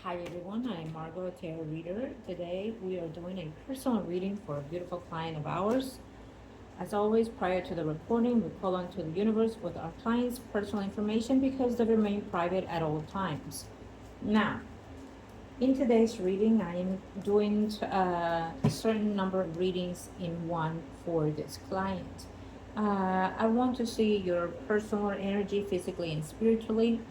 Hi everyone, I'm Margot, tarot reader. Today we are doing a personal reading for a beautiful client of ours. As always, prior to the recording, we call onto the universe with our clients' personal information because they remain private at all times. Now, in today's reading, I am doing a certain number of readings in one for this client. I want to see your personal energy physically and spiritually.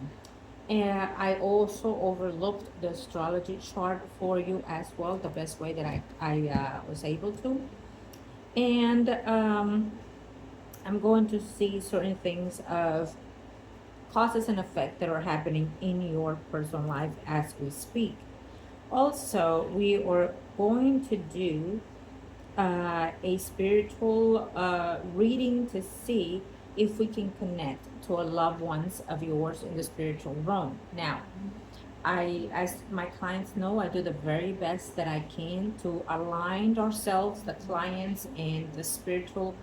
And I also overlooked the astrology chart for you as well, the best way that I was able to. And I'm going to see certain things of causes and effect that are happening in your personal life as we speak. Also, we are going to do a spiritual reading to see if we can connect to a loved ones of yours in the spiritual realm. Now, as my clients know, I do the very best that I can to align ourselves, the clients, and the spiritual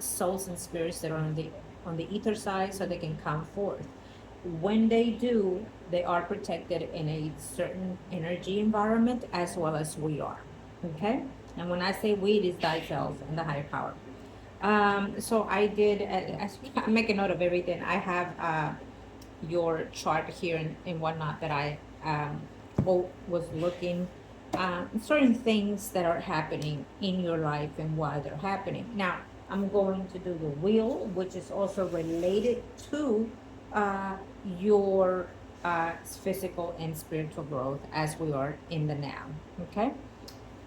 souls and spirits that are on the ether side, so they can come forth. When they do, they are protected in a certain energy environment as well as we are. Okay, and when I say we, it is thyself and the higher power. So I did. As I make a note of everything, I have. Your chart here and whatnot that I was looking certain things that are happening in your life and why they're happening. Now, I'm going to do the wheel, which is also related to uh, your physical and spiritual growth as we are in the now. Okay.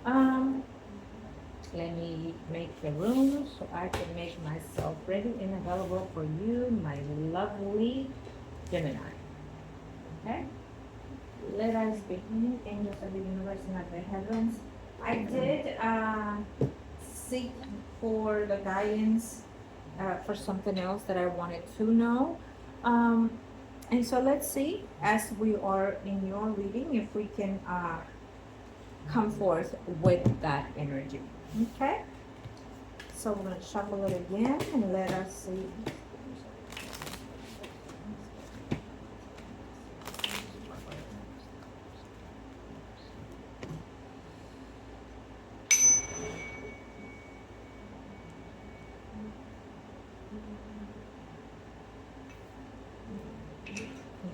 Um, Let me make the room so I can make myself ready and available for you, my lovely Gemini. Okay? Let us begin, angels of the universe and of the heavens. I did seek for the guidance for something else that I wanted to know. Um, and so let's see, as we are in your reading, if we can come forth with that energy. Okay? So we're going to shuffle it again and let us see.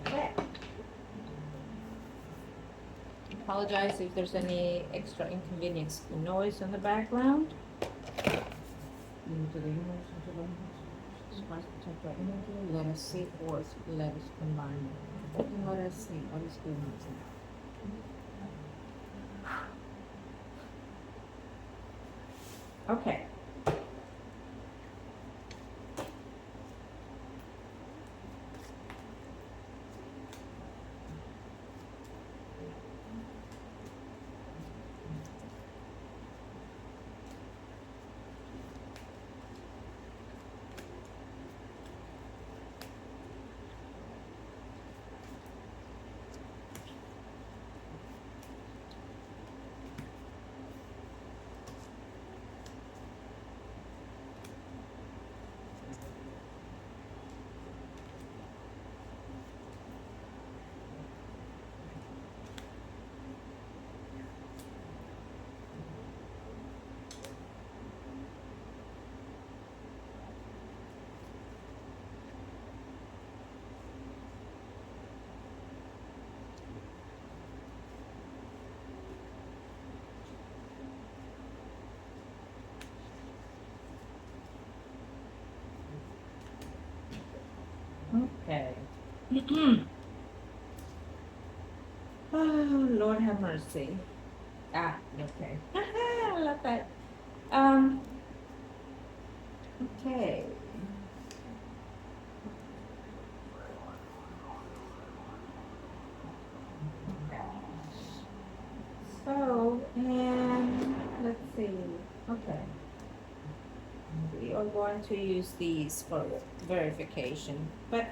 Okay. Apologize if there's any extra inconvenience noise in the background. Into the universe, into the spice protect our energy. Let us see forth. Let us combine. And let us see what is going on. Okay. Okay. Oh, Lord have mercy. Ah, okay. I love that. Um, okay. So, and let's see. Okay. We are going to use these for verification. But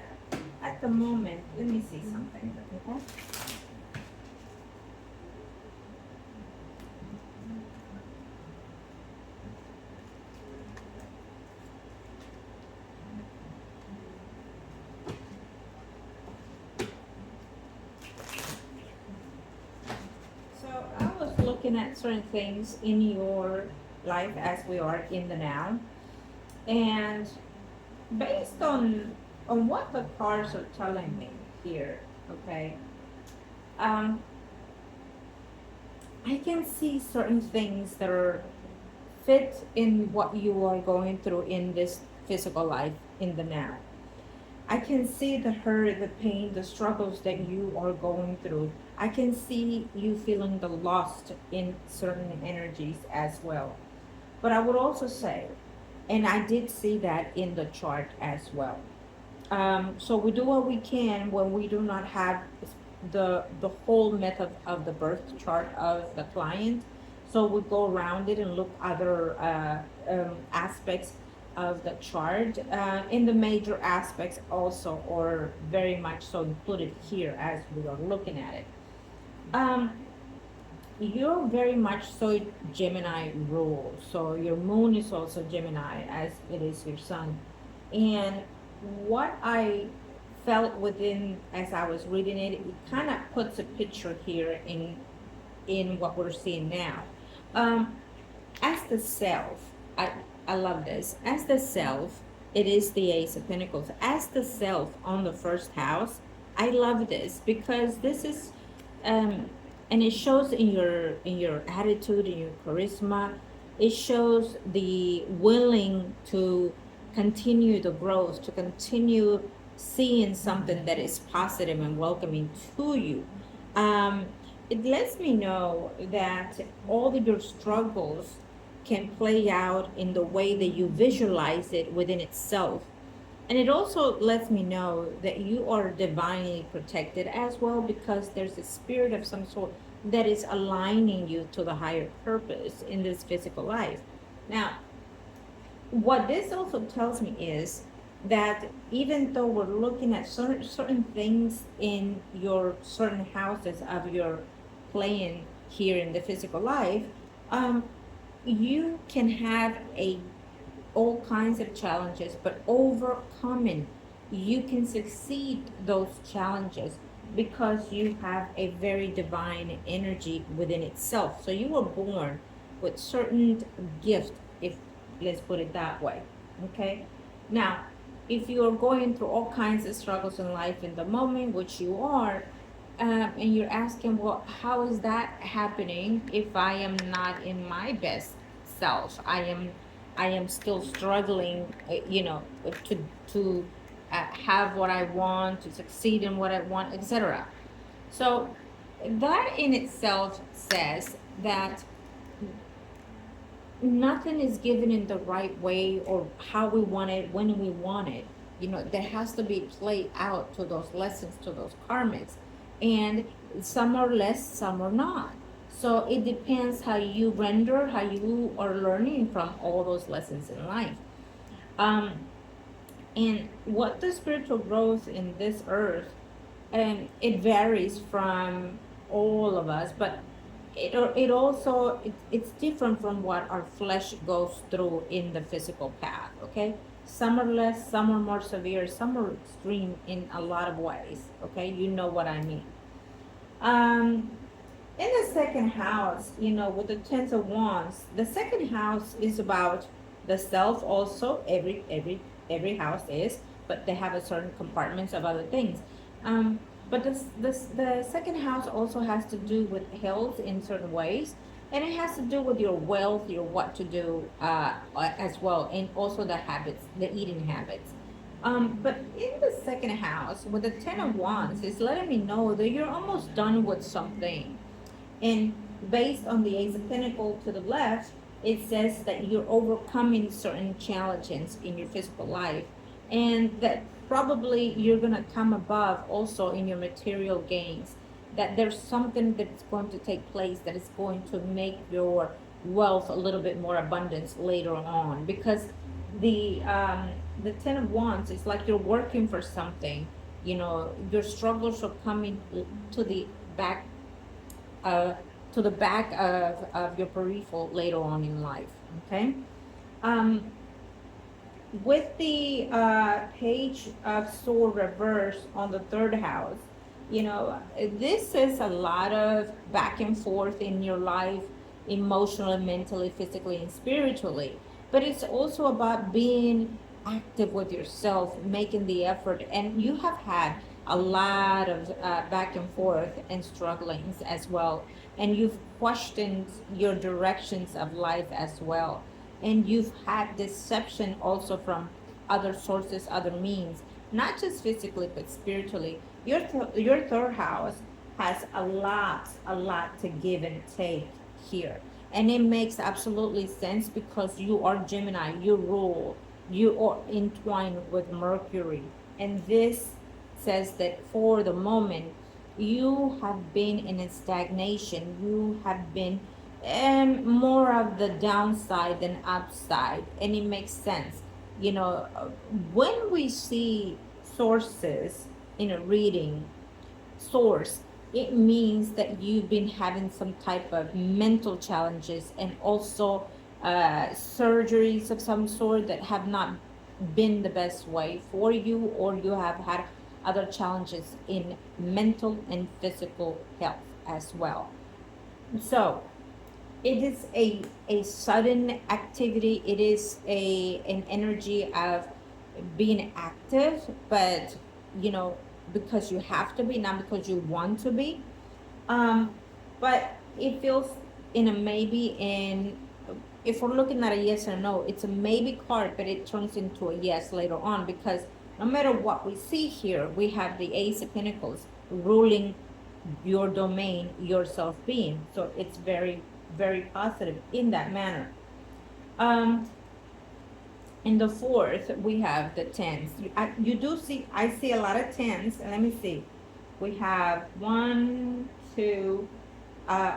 at the moment, let me see something. Okay. looking at certain things in your life as we are in the now. And based on what the cards are telling me here, okay, um, I can see certain things that are fit in what you are going through in this physical life in the now. I can see the hurt, the pain, the struggles that you are going through. I can see you feeling the lost in certain energies as well. But I would also say, and I did see that in the chart as well. So we do what we can when we do not have the whole method of the birth chart of the client. So we go around it and look other aspects of the chart. In the major aspects also, or very much so included here as we are looking at it. Um, you're very much so Gemini rule. So your moon is also Gemini, as it is your sun. And what I felt within as I was reading it, it kind of puts a picture here in what we're seeing now. Um, as the self, I love this. As the self, it is the Ace of Pentacles. As the self on the first house, I love this because this is um and it shows in your attitude, in your charisma. It shows the willing to continue the growth, to continue seeing something that is positive and welcoming to you. um, it lets me know that all of your struggles can play out in the way that you visualize it within itself. And it also lets me know that you are divinely protected as well, because there's a spirit of some sort that is aligning you to the higher purpose in this physical life. Now, what this also tells me is that even though we're looking at certain things in your certain houses of your playing here in the physical life, um, you can have a all kinds of challenges, but overcoming, you can succeed those challenges because you have a very divine energy within itself. So you were born with certain gift, if let's put it that way. Okay. Now, if you're going through all kinds of struggles in life in the moment, which you are, and you're asking, well, how is that happening if I am not in my best self? I am still struggling, to have what I want, to succeed in what I want, etc. So that in itself says that nothing is given in the right way or how we want it, when we want it. There has to be played out to those lessons, to those karmics. And some are less, some are not. So it depends how you render, how you are learning from all those lessons in life. Um, and what the spiritual growth in this earth, and it varies from all of us, but it also it's different from what our flesh goes through in the physical path. Okay, some are less, some are more severe, some are extreme in a lot of ways. Okay, you know what I mean. In the second house, with the Ten of Wands, the second house is about the self also. Every house is, but they have a certain compartments of other things. But the second house also has to do with health in certain ways, and it has to do with your wealth, your what to do as well, and also the habits, the eating habits. But in the second house, with the Ten of Wands, it's letting me know that you're almost done with something. And based on the Ace of Pentacles to the left, it says that you're overcoming certain challenges in your physical life, and that probably you're going to come above also in your material gains. That there's something that's going to take place that is going to make your wealth a little bit more abundance later on, because the Ten of Wands is like you're working for something. Your struggles are coming to the back uh, of your peripheral later on in life. Okay. um, with the Page of Sword reverse on the third house, You know, this is a lot of back and forth in your life, emotionally, mentally, physically, and spiritually. But it's also about being active with yourself, making the effort. And you have had a lot of back and forth and strugglings as well. And you've questioned your directions of life as well. And you've had deception also from other sources, other means, not just physically, but spiritually. Your third house has a lot to give and take here. And it makes absolutely sense because you are Gemini, you are entwined with Mercury. And this says that for the moment, you have been in a stagnation. You have been more of the downside than upside. And it makes sense. You know, when we see sources in a reading, source, it means that you've been having some type of mental challenges and also surgeries of some sort that have not been the best way for you, or you have had other challenges in mental and physical health as well. So it is a sudden activity. It is an energy of being active, but you know, because you have to be, not because you want to be. um but it feels in a maybe. In if we're looking at a yes or no, it's a maybe card, but it turns into a yes later on, because no matter what we see here, we have the Ace of Pentacles ruling your domain, your self-being. So it's very, very positive in that manner. um in the fourth, we have the tens. You do see, I see a lot of tens. Let me see. We have one, two,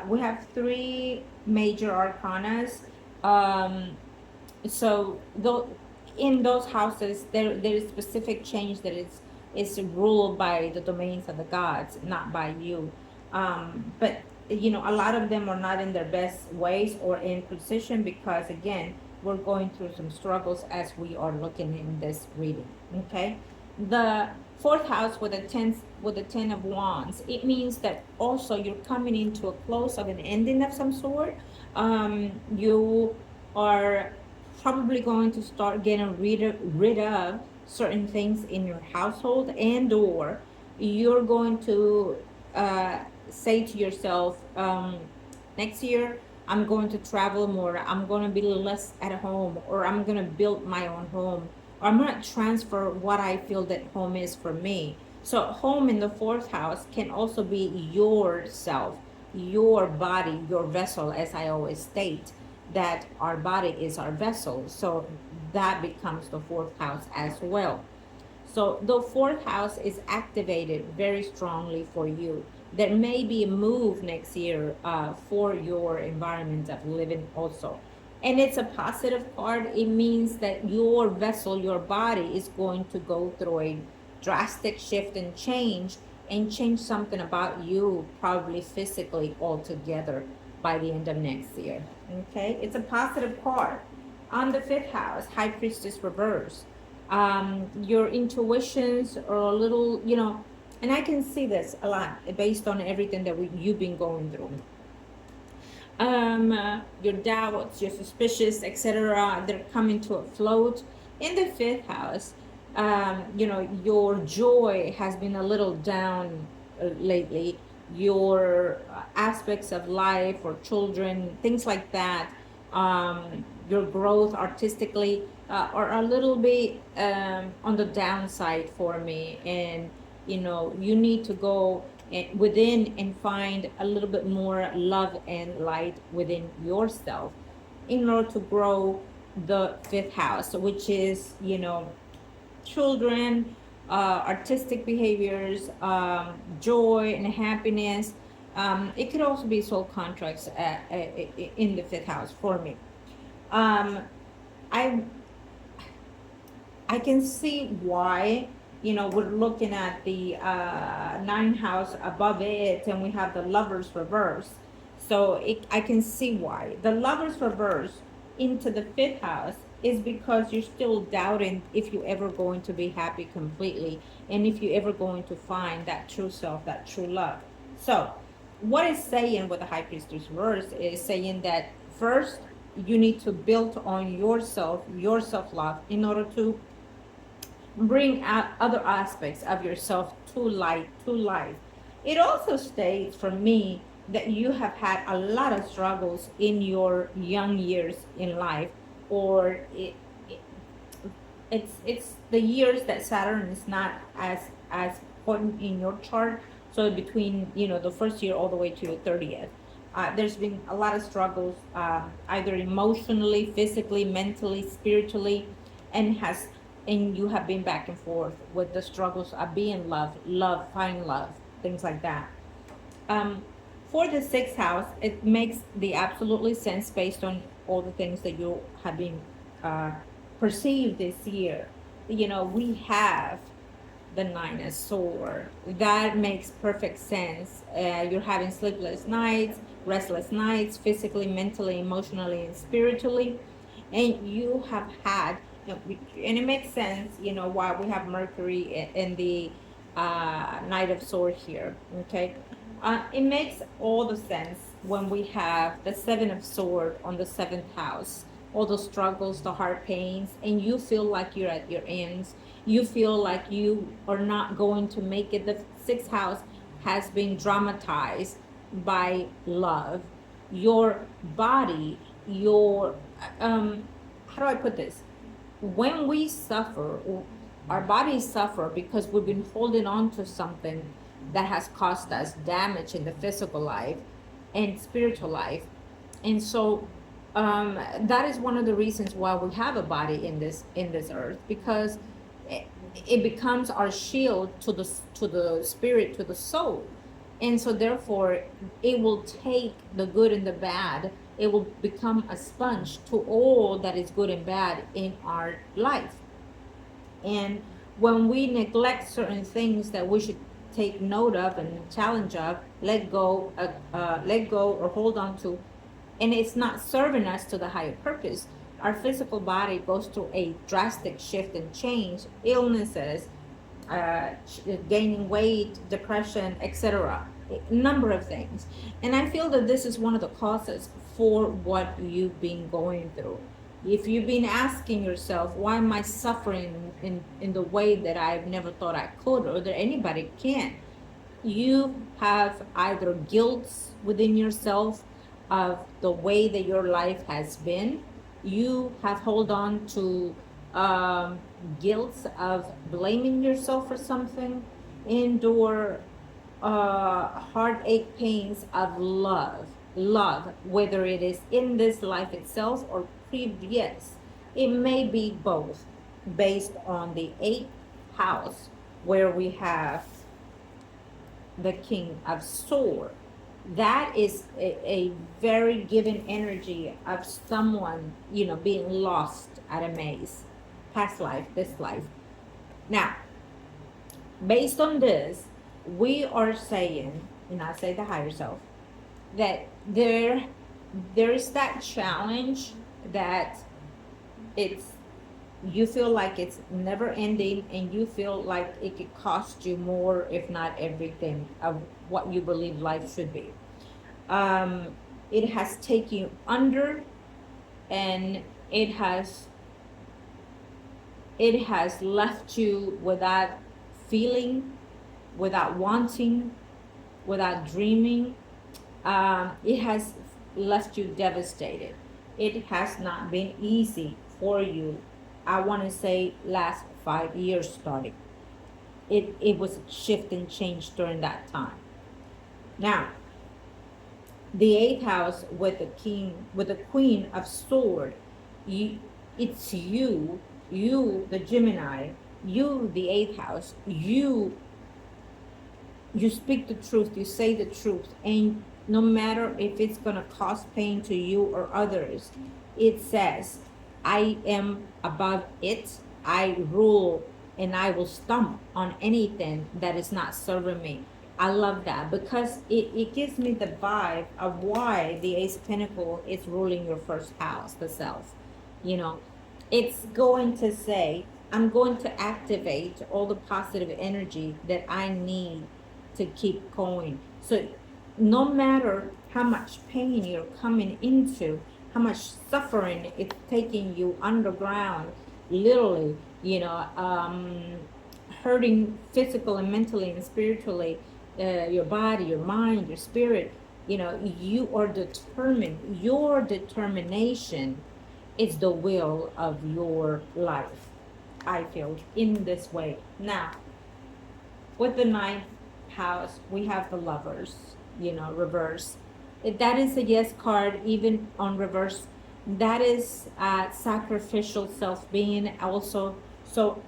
we have three major arcanas. Um, so though in those houses, there is specific change that is ruled by the domains of the gods, not by you. But you know, a lot of them are not in their best ways or in position, because again, we're going through some struggles as we are looking in this reading. Okay, the fourth house with the ten of wands, it means that also you're coming into a close of an ending of some sort. You are probably going to start getting rid of certain things in your household, and or you're going to say to yourself, next year I'm going to travel more, I'm going to be less at home, or I'm going to build my own home, or I'm going to transfer what I feel that home is for me. So home in the fourth house can also be yourself, your body, your vessel, as I always state that our body is our vessel. So that becomes the fourth house as well. So the fourth house is activated very strongly for you. There may be a move next year for your environment of living also. And it's a positive card. It means that your vessel, your body, is going to go through a drastic shift and change something about you, probably physically altogether by the end of next year. Okay, it's a positive card. On the fifth house, High Priestess reverse. Your intuitions are a little, you know, and I can see this a lot based on everything that you've been going through. Your doubts, your suspicions, etc., they're coming to a float. In the fifth house, you know, your joy has been a little down lately. Your aspects of life or children, things like that, your growth artistically are a little bit on the downside for me. And you know, you need to go within and find a little bit more love and light within yourself in order to grow the fifth house, which is, you know, children, artistic behaviors, joy and happiness. It could also be soul contracts in the fifth house for me. um, I I can see why, you know, we're looking at the ninth house above it, and we have the Lovers reverse. So I can see why the Lovers reverse into the fifth house is because you're still doubting if you're ever going to be happy completely, and if you're ever going to find that true self, that true love. So what it's saying with the high priestess verse is saying that first you need to build on yourself, your self-love, in order to bring out other aspects of yourself to light, to life. It also states for me that you have had a lot of struggles in your young years in life, or it's the years that Saturn is not as important in your chart. So between the first year all the way to the 30th, there's been a lot of struggles, either emotionally, physically, mentally, spiritually, and has and you have been back and forth with the struggles of being love, finding love, things like that. Um, for the sixth house, it makes the absolutely sense based on all the things that you have been uh, perceived this year. We have the nine of sword. That makes perfect sense. You're having sleepless nights, restless nights, physically, mentally, emotionally, and spiritually, and you have had, and it makes sense, why we have Mercury in the Knight of Sword here. Okay, it makes all the sense when we have the Seven of Sword on the seventh house. All the struggles, the heart pains, and you feel like you're at your ends. You feel like you are not going to make it. The sixth house has been dramatized by love. Your body, your how do I put this? When we suffer, our bodies suffer because we've been holding on to something that has caused us damage in the physical life and spiritual life. And so that is one of the reasons why we have a body in this earth, because it becomes our shield to the spirit, to the soul. And so therefore it will take the good and the bad. It will become a sponge to all that is good and bad in our life. And when we neglect certain things that we should take note of and challenge of, let go or hold on to, and it's not serving us to the higher purpose, our physical body goes through a drastic shift and change, illnesses, gaining weight, depression, etc. A number of things. And I feel that this is one of the causes for what you've been going through. If you've been asking yourself, why am I suffering in the way that I've never thought I could, or that anybody can, you have either guilt within yourself of the way that your life has been. You have hold on to guilt of blaming yourself for something, and or heartache pains of love, whether it is in this life itself or previous. It may be both, based on the eighth house, where we have the King of Swords. That is a very given energy of someone, being lost at a maze, past life, this life. Now, based on this, we are saying, and I say the higher self, that there is that challenge that it's you feel like it's never ending, and you feel like it could cost you more, if not everything, of what you believe life should be. It has taken you under, and it has left you without feeling, without wanting, without dreaming. It has left you devastated. It has not been easy for you. I want to say last 5 years starting. It was a shift and change during that time. Now, the eighth house with the Queen of Sword, it's you, the Gemini, you, the eighth house, you speak the truth, you say the truth, and no matter if it's going to cause pain to you or others, it says, I am above it, I rule, and I will stomp on anything that is not serving me. I love that, because it gives me the vibe of why the Ace of Pentacles is ruling your first house, the self. it's going to say, I'm going to activate all the positive energy that I need to keep going. So no matter how much pain you're coming into, how much suffering it's taking you underground, literally, hurting physical and mentally and spiritually, your body, your mind, your spirit, you are determined. Your determination is the will of your life. I feel in this way. Now, with the ninth house, we have the lovers, reverse. That is a yes card, even on reverse. That is sacrificial self being also. So,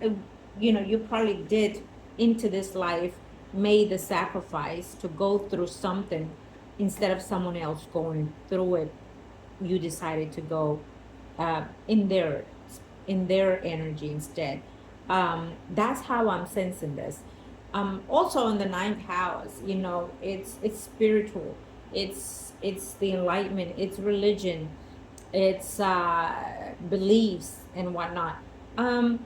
you probably did into this life, made the sacrifice to go through something instead of someone else going through it. You decided to go uh, in their in their energy instead. That's how I'm sensing this. Also in the ninth house, it's spiritual. It's the enlightenment. It's religion. It's beliefs and whatnot. And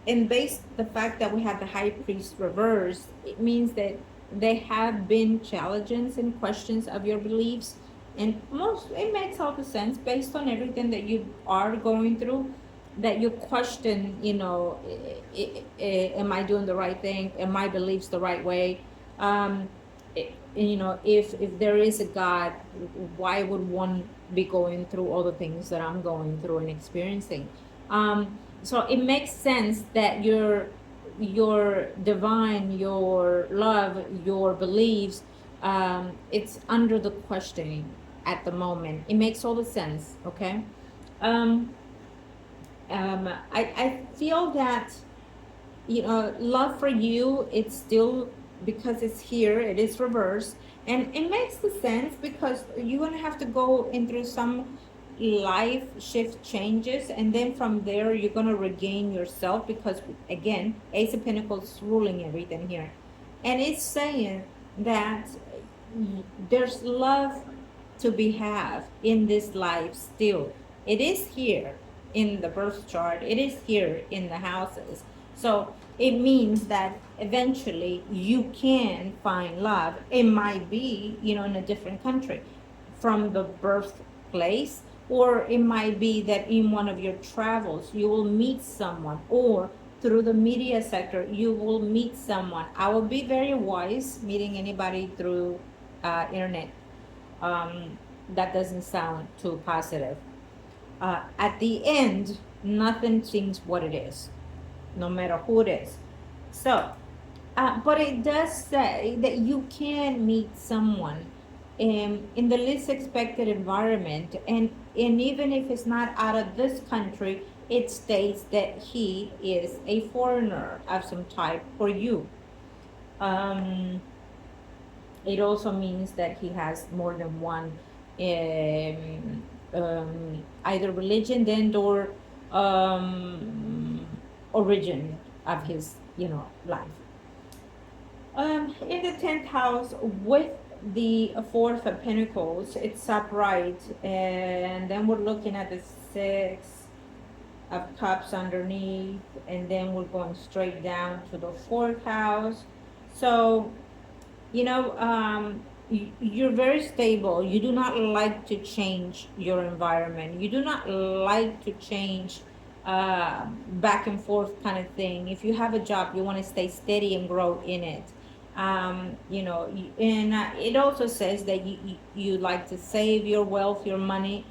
and based the fact that we have the high priest reverse, it means that they have been challenges and questions of your beliefs, and most it makes all the sense based on everything that you are going through, that you question, am I doing the right thing? Am my beliefs the right way? um if there is a God, why would one be going through all the things that I'm going through and experiencing? So it makes sense that your divine, your love, your beliefs, it's under the questioning at the moment. It makes all the sense. Okay. um I feel that, love for you, it's still, because it's here, it is reversed, and it makes the sense because you're gonna have to go into some life shift changes, and then from there you're gonna regain yourself, because again, Ace of Pentacles ruling everything here, and it's saying that there's love to be had in this life still. It is here in the birth chart, it is here in the houses. So it means that eventually you can find love. It might be, in a different country from the birthplace, or it might be that in one of your travels you will meet someone, or through the media sector you will meet someone. I will be very wise meeting anybody through internet. That doesn't sound too positive. At the end, nothing seems what it is, no matter who it is. So, but it does say that you can meet someone in the least expected environment, and even if it's not out of this country, it states that he is a foreigner of some type for you. Um, it also means that he has more than one, either religion then, or origin of his, life. In the 10th house with the Fourth of Pentacles, it's upright, and then we're looking at the Six of Cups underneath, and then we're going straight down to the fourth house. So, you're very stable. You do not like to change your environment. You do not like to change back and forth kind of thing. If you have a job, you want to stay steady and grow in it. And it also says that you like to save your wealth, your money,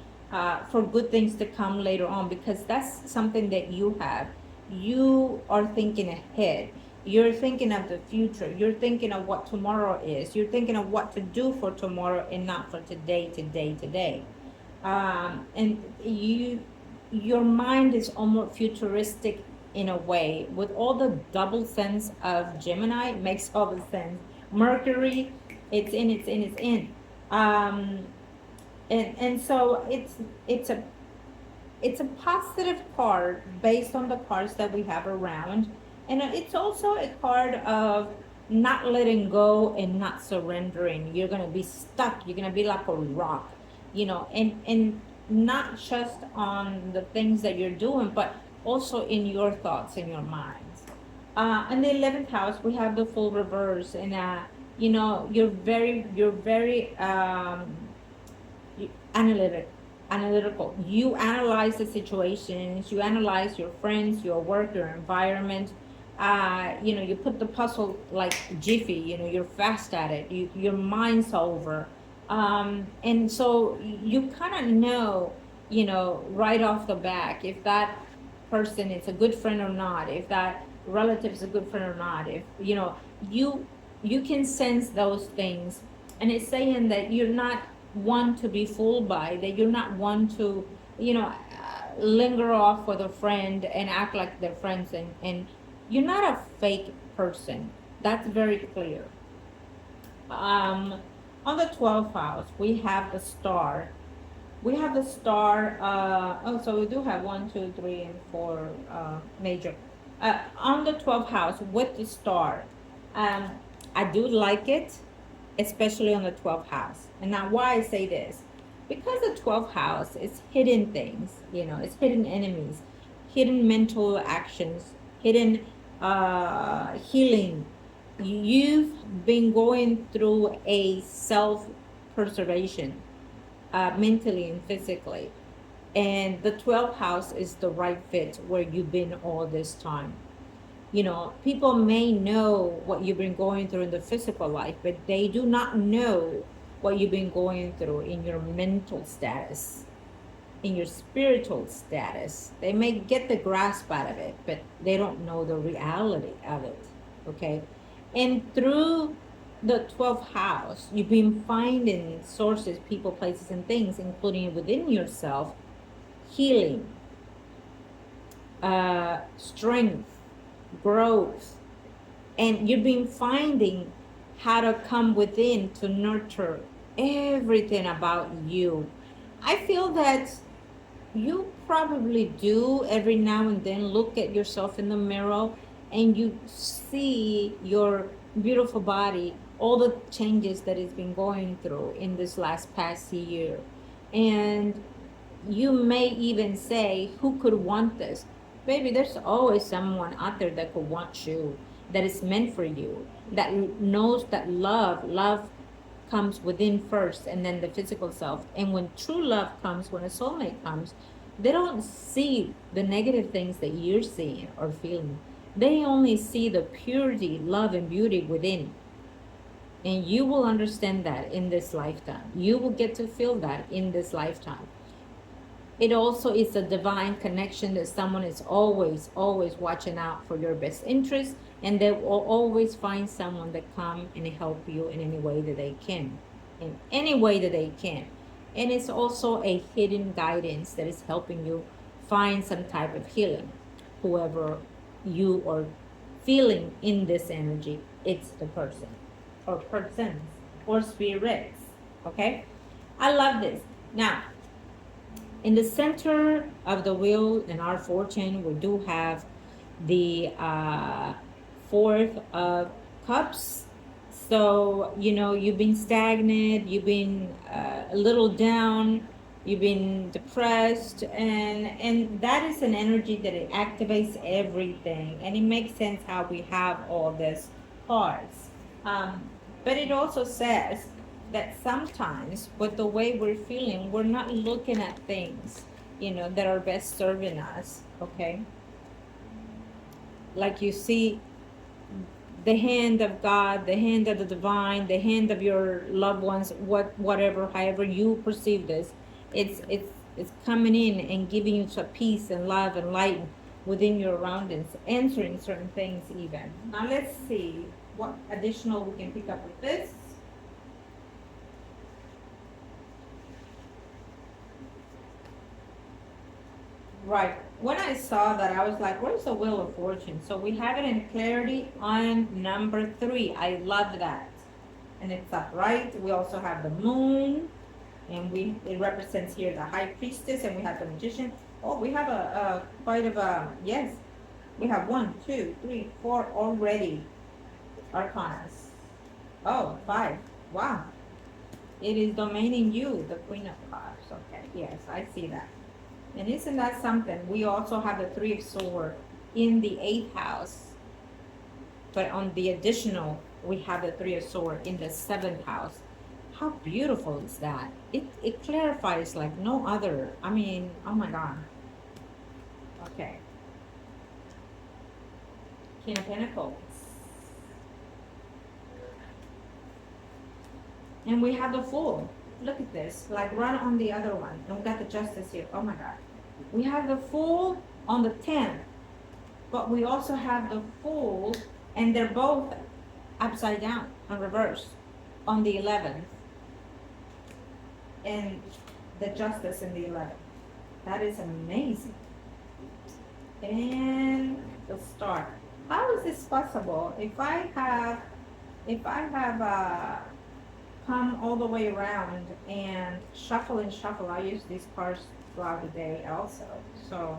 for good things to come later on, because that's something that you have. You are thinking ahead. You're thinking of the future. You're thinking of what tomorrow is. You're thinking of what to do for tomorrow and not for today. And your mind is almost futuristic in a way, with all the double sense of Gemini. It makes all the sense. Mercury, it's in. And so it's a positive card based on the cards that we have around, and it's also a card of not letting go and not surrendering. You're gonna be stuck. You're gonna be like a rock, and not just on the things that you're doing, but also in your thoughts, in your minds. In the 11th house, we have the full reverse, and you're very analytic, analytical. You analyze the situations, you analyze your friends, your work, your environment. You put the puzzle like jiffy. You're fast at it. Your mind's over, and so you kind of know, right off the back if that person is a good friend or not, if that relative is a good friend or not, if you you can sense those things, and it's saying that you're not one to be fooled by, that you're not one to linger off with a friend and act like they're friends, and you're not a fake person. That's very clear. um on the 12th house, we have the star. So we do have one, two, three, and four major. On the 12th house with the star, um, I do like it, especially on the 12th house. And now, why I say this? Because the 12th house is hidden things, it's hidden enemies, hidden mental actions, hidden healing. You've been going through a self preservation, mentally and physically. And the 12th house is the right fit where you've been all this time. People may know what you've been going through in the physical life, but they do not know what you've been going through in your mental status, in your spiritual status. They may get the grasp out of it, but they don't know the reality of it. Okay. And through the 12th house, you've been finding sources, people, places, and things, including within yourself, healing, strength, growth. And you've been finding how to come within to nurture everything about you. I feel that you probably do every now and then look at yourself in the mirror and you see your beautiful body, all the changes that it's been going through in this last past year. And you may even say, who could want this? Baby, there's always someone out there that could want you, that is meant for you, that knows that love comes within first, and then the physical self. And when true love comes, when a soulmate comes, they don't see the negative things that you're seeing or feeling. They only see the purity, love, and beauty within. And you will understand that in this lifetime. You will get to feel that in this lifetime. It also is a divine connection that someone is always, always watching out for your best interest, and they will always find someone that come and help you in any way that they can, in any way that they can. And it's also a hidden guidance that is helping you find some type of healing. Whoever you are feeling in this energy, it's the person or persons or spirits. Okay, I love this. Now, in the center of the wheel in our fortune, we do have the fourth of cups. So, you've been stagnant, you've been a little down, you've been depressed, and that is an energy that it activates everything. And it makes sense how we have all this cards. But it also says that sometimes with the way we're feeling, we're not looking at things, that are best serving us. Okay. Like you see the hand of God, the hand of the divine, the hand of your loved ones, whatever, however you perceive this, it's coming in and giving you some peace and love and light within your surroundings, answering certain things even. Now let's see what additional we can pick up with this. Right. When I saw that, I was like, where's the Wheel of Fortune? So we have it in clarity on number 3. I love that. And it's upright. We also have the moon. And it represents here the High Priestess. And we have the Magician. Oh, we have quite of a, yes. We have 1, 2, 3, 4 already. Arcanas. Oh, 5. Wow. It is domaining you, the Queen of Cups. Okay, yes, I see that. And isn't that something? We also have the Three of Swords in the 8th house, but on the additional, we have the Three of Swords in the 7th house. How beautiful is that? It clarifies like no other. I mean, oh my God. Okay. King of Pentacles. And we have the Fool. Look at this, like right on the other one. And we got the Justice here. Oh my God. We have the Fool on the 10th, but we also have the Fool, and they're both upside down, on reverse, on the 11th. And the Justice in the 11th. That is amazing. And the Star. How is this possible? If I have come all the way around and shuffle and shuffle, I use these cards throughout the day also. So,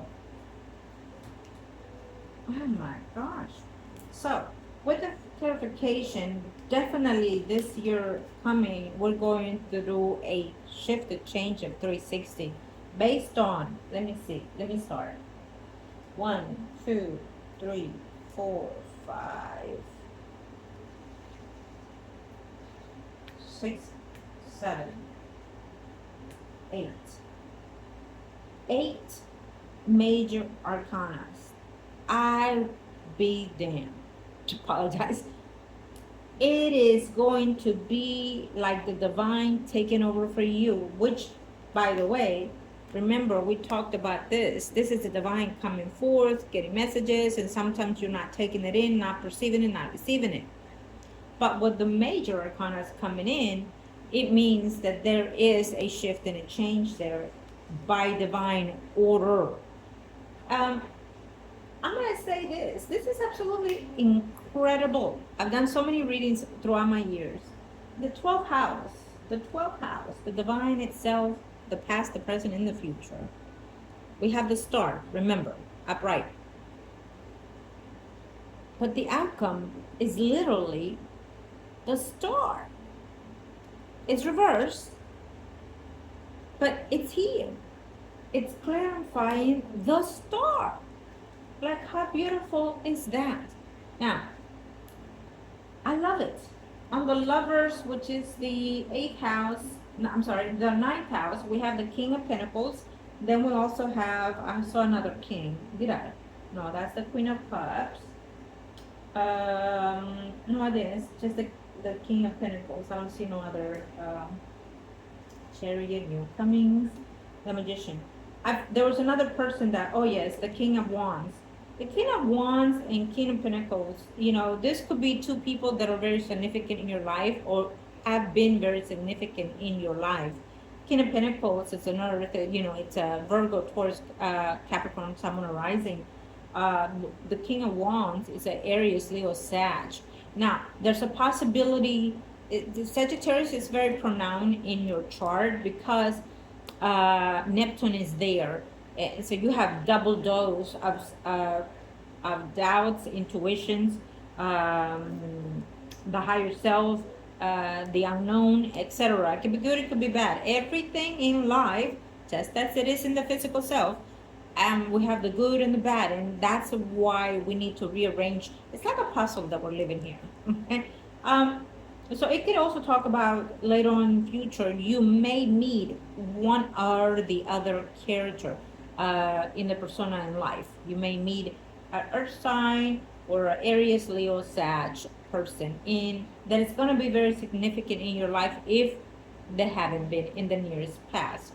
oh my gosh. So, with the clarification, definitely this year coming, we're going to do a shift, a change of 360 based on, let me start. 1, 2, 3, 4, 5, 6, 7, 8. 8 major arcanas. I be damned. Apologize. It is going to be like the divine taking over for you, which, by the way, remember we talked about this. This is the divine coming forth, getting messages, and sometimes you're not taking it in, not perceiving it, not receiving it. But with the major arcanas coming in, it means that there is a shift and a change there by divine order. I'm going to say this. This is absolutely incredible. I've done so many readings throughout my years. The 12th house, the divine itself, the past, the present, and the future. We have the Star, remember, upright. But the outcome is literally the Star. It's reversed, but it's here. It's clarifying the Star. Like, how beautiful is that? Now, I love it. On the Lovers, which is the 8th house, no, I'm sorry, the 9th house, we have the King of Pentacles. Then we also have, I saw another king. Did I? No, that's the Queen of Cups. No, it is just the King of Pentacles. I don't see no other Chariot, New Comings, the Magician. There was another person that, oh yes, the King of Wands. The King of Wands and King of Pentacles, you know, this could be two people that are very significant in your life or have been very significant in your life. King of Pentacles is another, you know, it's a Virgo, Taurus, Capricorn, Sun, Moon, Rising. The King of Wands is an Aries, Leo, Sag. Now, there's a possibility, the Sagittarius is very pronounced in your chart because Neptune is there. So you have double dose of doubts, intuitions, the higher self, the unknown, etc. It could be good, it could be bad. Everything in life, just as it is in the physical self, and we have the good and the bad, and that's why we need to rearrange. It's like a puzzle that we're living here. Okay. So it could also talk about later on in the future, you may meet one or the other character in the persona in life. You may meet an earth sign or an Aries, Leo, Sag person that is going to be very significant in your life if they haven't been in the nearest past.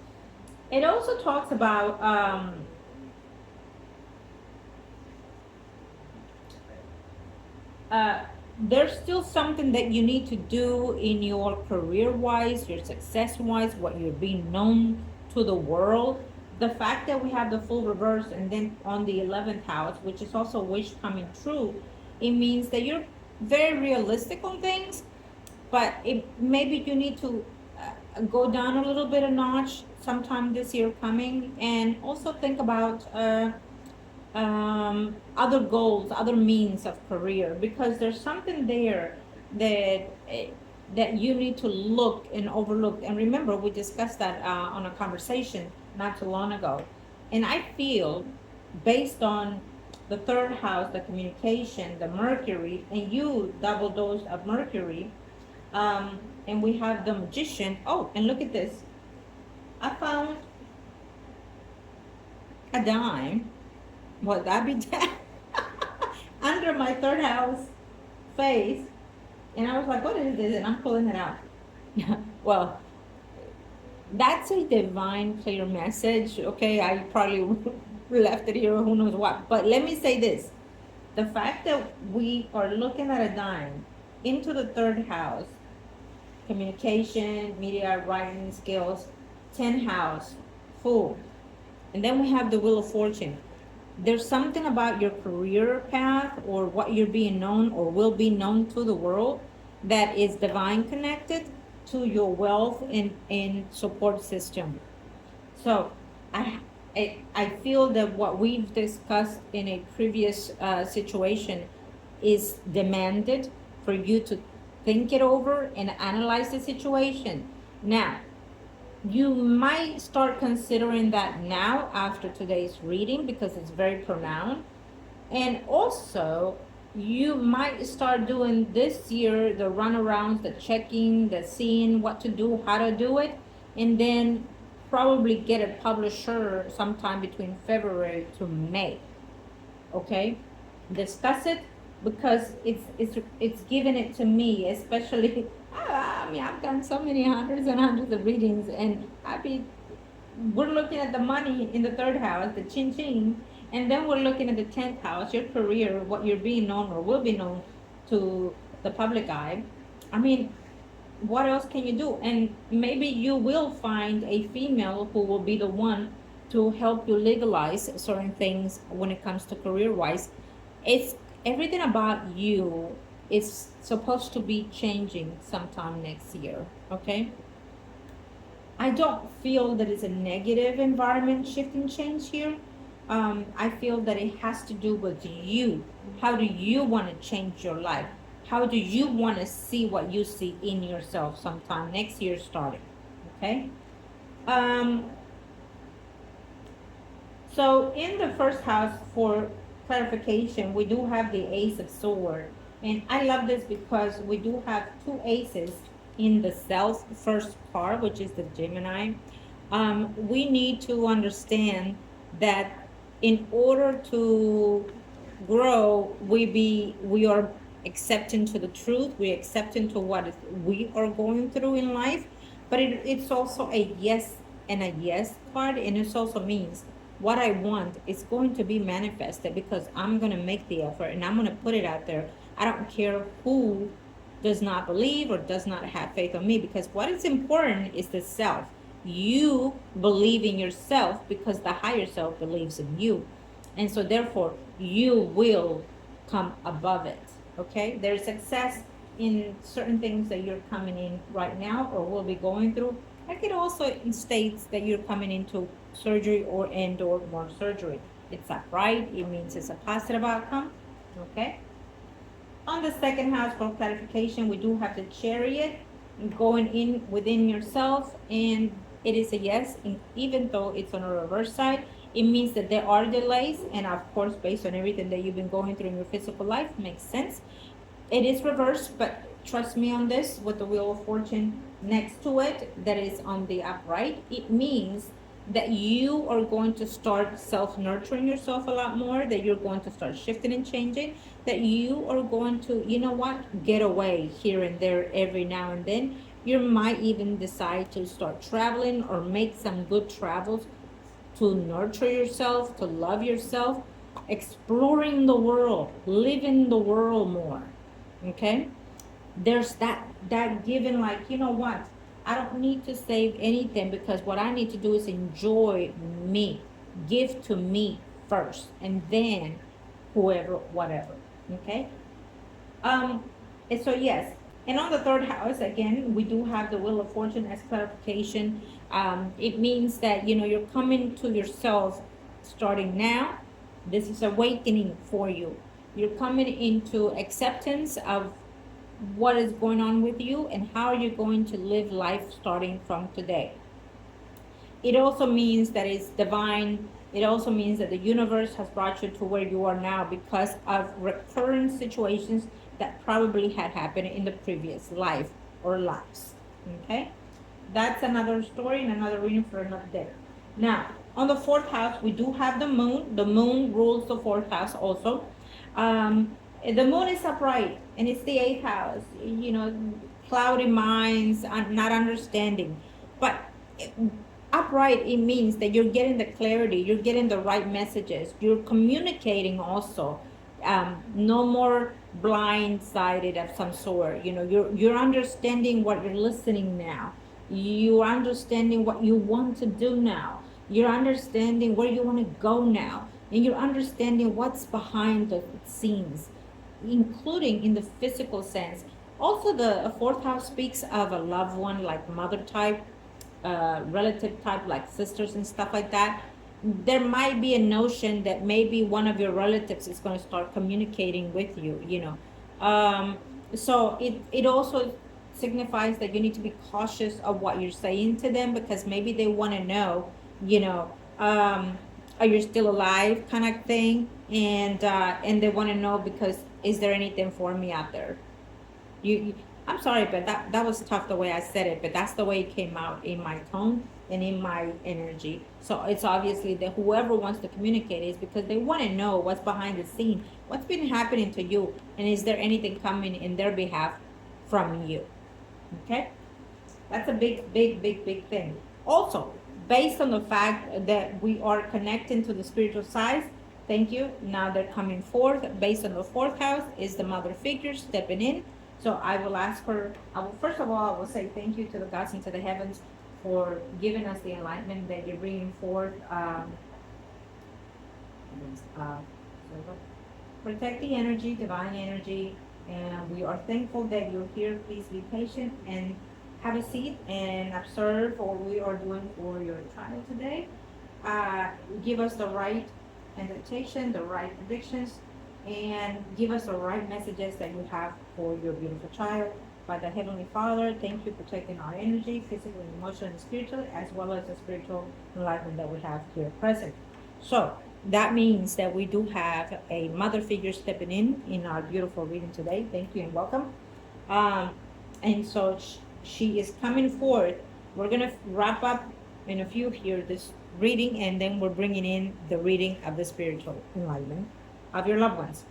It also talks about there's still something that you need to do in your career-wise, your success-wise, what you're being known to the world. The fact that we have the full reverse and then on the 11th house, which is also wish coming true, it means that you're very realistic on things, but maybe you need to go down a little bit a notch sometime this year coming, and also think about other goals, other means of career, because there's something there that that you need to look and overlook. And remember, we discussed that on a conversation not too long ago. And I feel, based on the third house, the communication, the Mercury, and you double dose of Mercury, and we have the Magician. Oh, and look at this. I found a dime. Would that be that? Under my third house face. And I was like, what is this? And I'm pulling it out. Well, that's a divine clear message. Okay, I probably left it here, who knows what. But let me say this. The fact that we are looking at a dime into the third house, communication, media, writing skills, 10th house, full. And then we have the Wheel of Fortune. There's something about your career path or what you're being known or will be known to the world that is divine connected to your wealth and support system. So I feel that what we've discussed in a previous situation is demanded for you to think it over and analyze the situation. Now, you might start considering that now after today's reading because it's very pronounced. And also, you might start doing this year the runarounds, the checking, the seeing what to do, how to do it, and then probably get a publisher sometime between February to May. Okay? Discuss it because it's giving it to me, especially I mean, I've done so many hundreds and hundreds of readings, and we're looking at the money in the third house, the chin chin, and then we're looking at the 10th house, your career, what you're being known or will be known to the public eye. I mean, what else can you do? And maybe you will find a female who will be the one to help you legalize certain things when it comes to career wise. It's everything about you is supposed to be changing sometime next year. Okay, I don't feel that it's a negative environment shifting change here. I feel that it has to do with you. How do you want to change your life? How do you want to see what you see in yourself sometime next year starting? Okay. So in the first house, for clarification, we do have the Ace of Swords. And I love this because we do have two aces in the self first card, which is the Gemini. We need to understand that in order to grow, we are accepting to the truth, we accepting to what we are going through in life, but it's also a yes and a yes card, and it also means what I want is going to be manifested because I'm going to make the effort and I'm going to put it out there. I don't care who does not believe or does not have faith on me, because what is important is the self. You believe in yourself because the higher self believes in you. And so therefore, you will come above it. Okay? There's success in certain things that you're coming in right now or will be going through. Like it also states that you're coming into surgery or more surgery. It's upright. It means it's a positive outcome. Okay? On the second house, for clarification, we do have the Chariot going in within yourself, and it is a yes, even though it's on a reverse side. It means that there are delays, and of course, based on everything that you've been going through in your physical life, makes sense. It is reversed, but trust me on this, with the Wheel of Fortune next to it, that is on the upright, it means that you are going to start self-nurturing yourself a lot more, that you're going to start shifting and changing, that you are going to, you know what, get away here and there every now and then. You might even decide to start traveling or make some good travels to nurture yourself, to love yourself, exploring the world, living the world more. Okay? There's that given, like, you know what? I don't need to save anything because what I need to do is enjoy me. Give to me first and then whoever, whatever. Okay? And so yes. And on the third house, again, we do have the Wheel of Fortune as clarification. It means that, you know, you're coming to yourself starting now. This is awakening for you. You're coming into acceptance of what is going on with you and how are you going to live life starting from today. It also means that it's divine. It also means that the universe has brought you to where you are now because of recurrent situations that probably had happened in the previous life or lives. Okay? That's another story and another reading for another day. Now, on the fourth house, we do have the moon. The moon rules the fourth house also. The moon is upright and it's the eighth house. Cloudy minds, not understanding. But upright, it means that you're getting the clarity, you're getting the right messages, you're communicating also. No more blindsided of some sort. You're understanding what you're listening now. You're understanding what you want to do now. You're understanding where you want to go now. And you're understanding what's behind the scenes, including in the physical sense. Also, the fourth house speaks of a loved one, like mother type, relative type, like sisters and stuff like that. There might be a notion that maybe one of your relatives is going to start communicating with you. So it also signifies that you need to be cautious of what you're saying to them, because maybe they want to know, you know, are you still alive, kind of thing, and they want to know because is there anything for me out there? I'm sorry, but that was tough the way I said it, but that's the way it came out in my tone and in my energy. So it's obviously that whoever wants to communicate is because they want to know what's behind the scene, what's been happening to you, and is there anything coming in their behalf from you. Okay? That's a big, big, big, big thing. Also, based on the fact that we are connecting to the spiritual sides, thank you. Now they're coming forth. Based on the fourth house is the mother figure stepping in. So I will ask her, first of all, I will say thank you to the gods and to the heavens for giving us the enlightenment that you're bringing forth. Protect the energy, divine energy, and we are thankful that you're here. Please be patient and have a seat and observe what we are doing for your child today. Give us the right interpretation, the right predictions, and give us the right messages that you have for your beautiful child. By the Heavenly Father, thank you for protecting our energy, physically, emotionally, and spiritually, as well as the spiritual enlightenment that we have here present. So that means that we do have a mother figure stepping in our beautiful reading today. Thank you and welcome. And so she is coming forth. We're going to wrap up in a few here this reading, and then we're bringing in the reading of the spiritual enlightenment of your loved ones.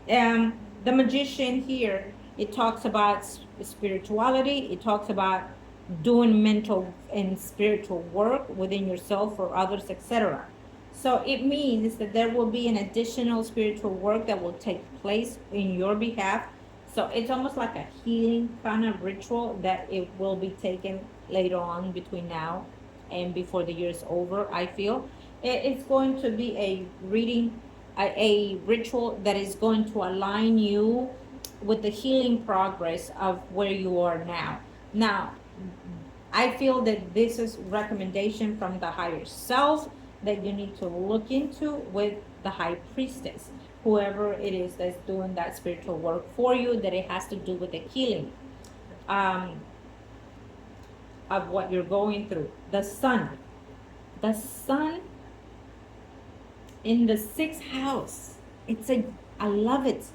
The magician here, it talks about spirituality. It talks about doing mental and spiritual work within yourself or others, etc. So it means that there will be an additional spiritual work that will take place in your behalf. So it's almost like a healing kind of ritual that it will be taken later on between now and before the year is over, I feel. It's going to be a reading, a ritual that is going to align you with the healing progress of where you are now. Now, I feel that this is recommendation from the higher self that you need to look into with the high priestess, whoever it is that's doing that spiritual work for you, that it has to do with the healing of what you're going through. The sun in the sixth house. I love it.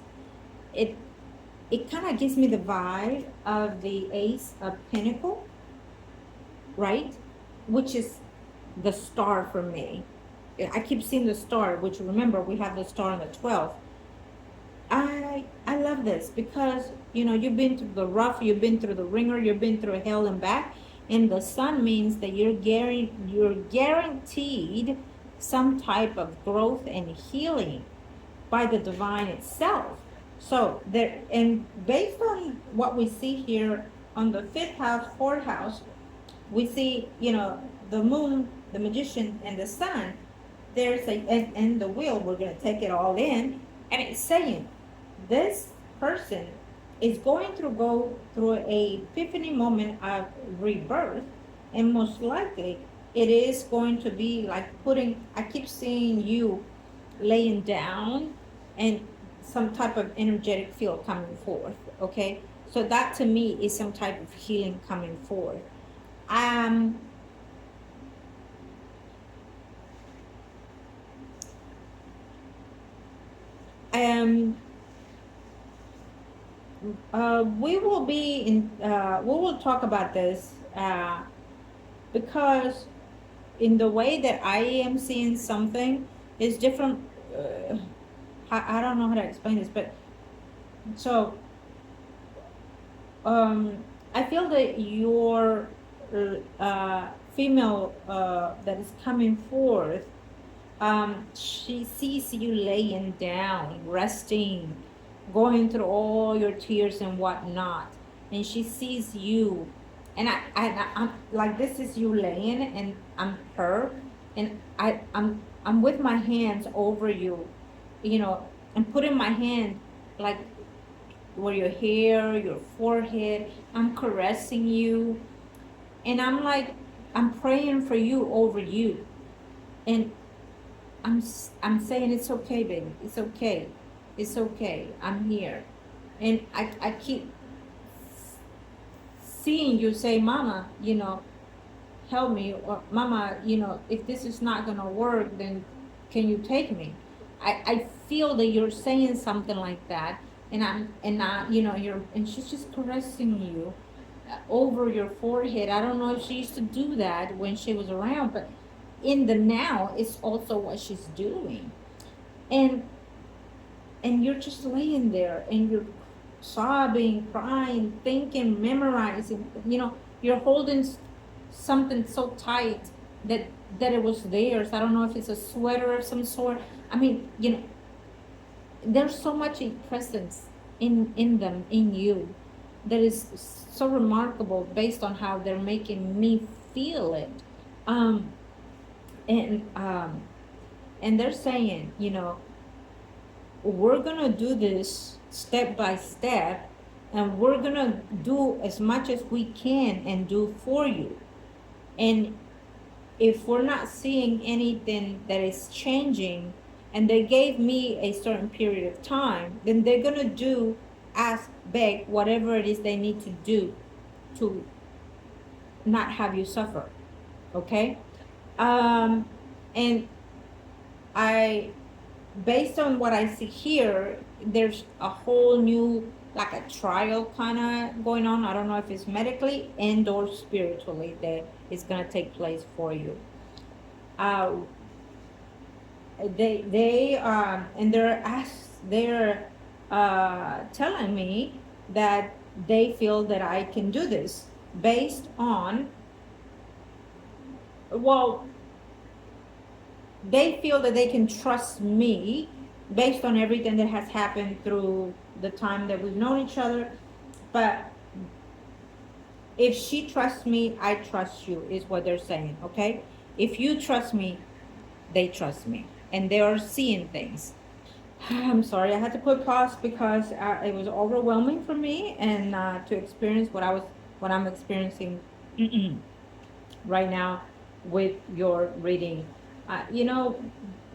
It kind of gives me the vibe of the Ace of Pentacle, right? Which is the star for me. I keep seeing the star, which, remember, we have the star on the 12th. I love this because, you've been through the rough, you've been through the ringer, you've been through hell and back. And the sun means that you're guaranteed some type of growth and healing by the divine itself. So there, and based on what we see here on the fifth house, fourth house, we see, the moon, the magician, and the sun. There's and the wheel. We're going to take it all in, and it's saying this person is going to go through a epiphany moment of rebirth, and most likely it is going to be like I keep seeing you laying down and some type of energetic field coming forth, okay? So that to me is some type of healing coming forth. Um, um, we will be in. We will talk about this because in the way that I am seeing something is different. I don't know how to explain this, but so um, I feel that your female that is coming forth, she sees you laying down, resting, going through all your tears and whatnot, and she sees you, and I'm like, this is you laying, and I'm her, and I'm with my hands over you, you know, and putting my hand like where your hair, your forehead, I'm caressing you, and I'm like, I'm praying for you over you, and I'm saying it's okay, baby. It's okay. It's okay. I'm here. And I keep seeing you say, Mama, help me, or Mama, if this is not gonna work, then can you take me? I feel that you're saying something like that, and she's just caressing you over your forehead. I don't know if she used to do that when she was around, but in the now, it's also what she's doing. And you're just laying there and you're sobbing, crying, thinking, memorizing, you're holding something so tight that it was theirs. I don't know if it's a sweater of some sort. I mean, there's so much presence in them, in you, that is so remarkable based on how they're making me feel it. um and um and they're saying, we're gonna do this step by step, and we're gonna do as much as we can and do for you. And if we're not seeing anything that is changing, and they gave me a certain period of time, then they're gonna do, ask, beg, whatever it is they need to do to not have you suffer. Okay. And I based on what I see here, there's a whole new, like a trial kind of going on. I don't know if it's medically and or spiritually that is going to take place for you. Uh, and they're telling me that they feel that I can do this based on, well, they feel that they can trust me based on everything that has happened through the time that we've known each other. But if she trusts me, I trust you, is what they're saying. Okay. If you trust me, they trust me, and they are seeing things. I'm sorry, I had to put pause because it was overwhelming for me, and to experience what I'm experiencing right now with your reading.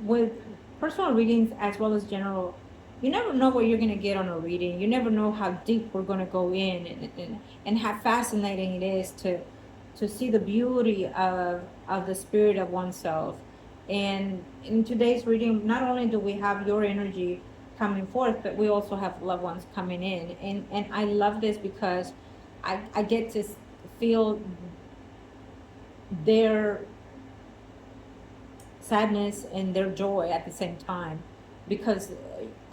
With personal readings as well as general, you never know what you're going to get on a reading. You never know how deep we're going to go in, and how fascinating it is to see the beauty of the spirit of oneself. And in today's reading, not only do we have your energy coming forth, but we also have loved ones coming in. And I love this because I get to feel their sadness and their joy at the same time, because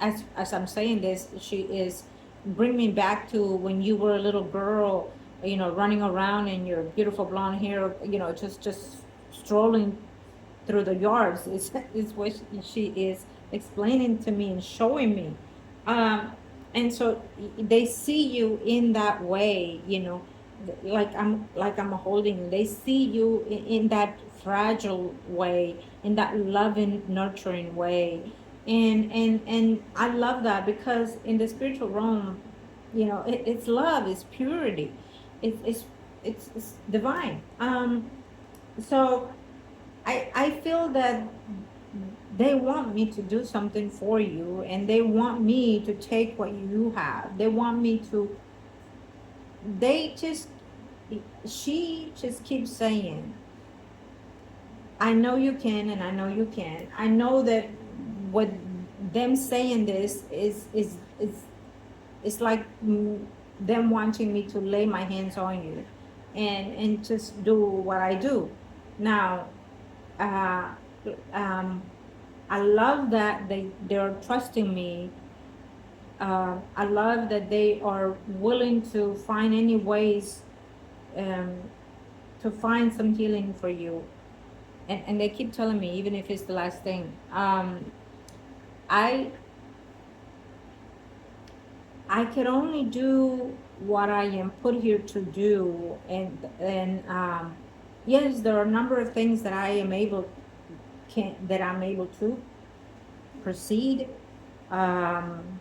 as I'm saying this, she is bringing me back to when you were a little girl, running around in your beautiful blonde hair, just strolling through the yards, is what she is explaining to me and showing me. And so they see you in that way, like I'm holding. They see you in that fragile way, in that loving, nurturing way, and I love that, because in the spiritual realm, it's love, it's purity, it's divine. So I feel that they want me to do something for you, and they want me to take what you have. They want me to they just, she just keeps saying, I know you can, and I know you can. I know that what them saying this is like them wanting me to lay my hands on you, and just do what I do. Now, uh, um, I love that they're trusting me. I love that they are willing to find any ways um, to find some healing for you, and they keep telling me, even if it's the last thing. I I can only do what I am put here to do, and yes, there are a number of things that I'm able to proceed. Um,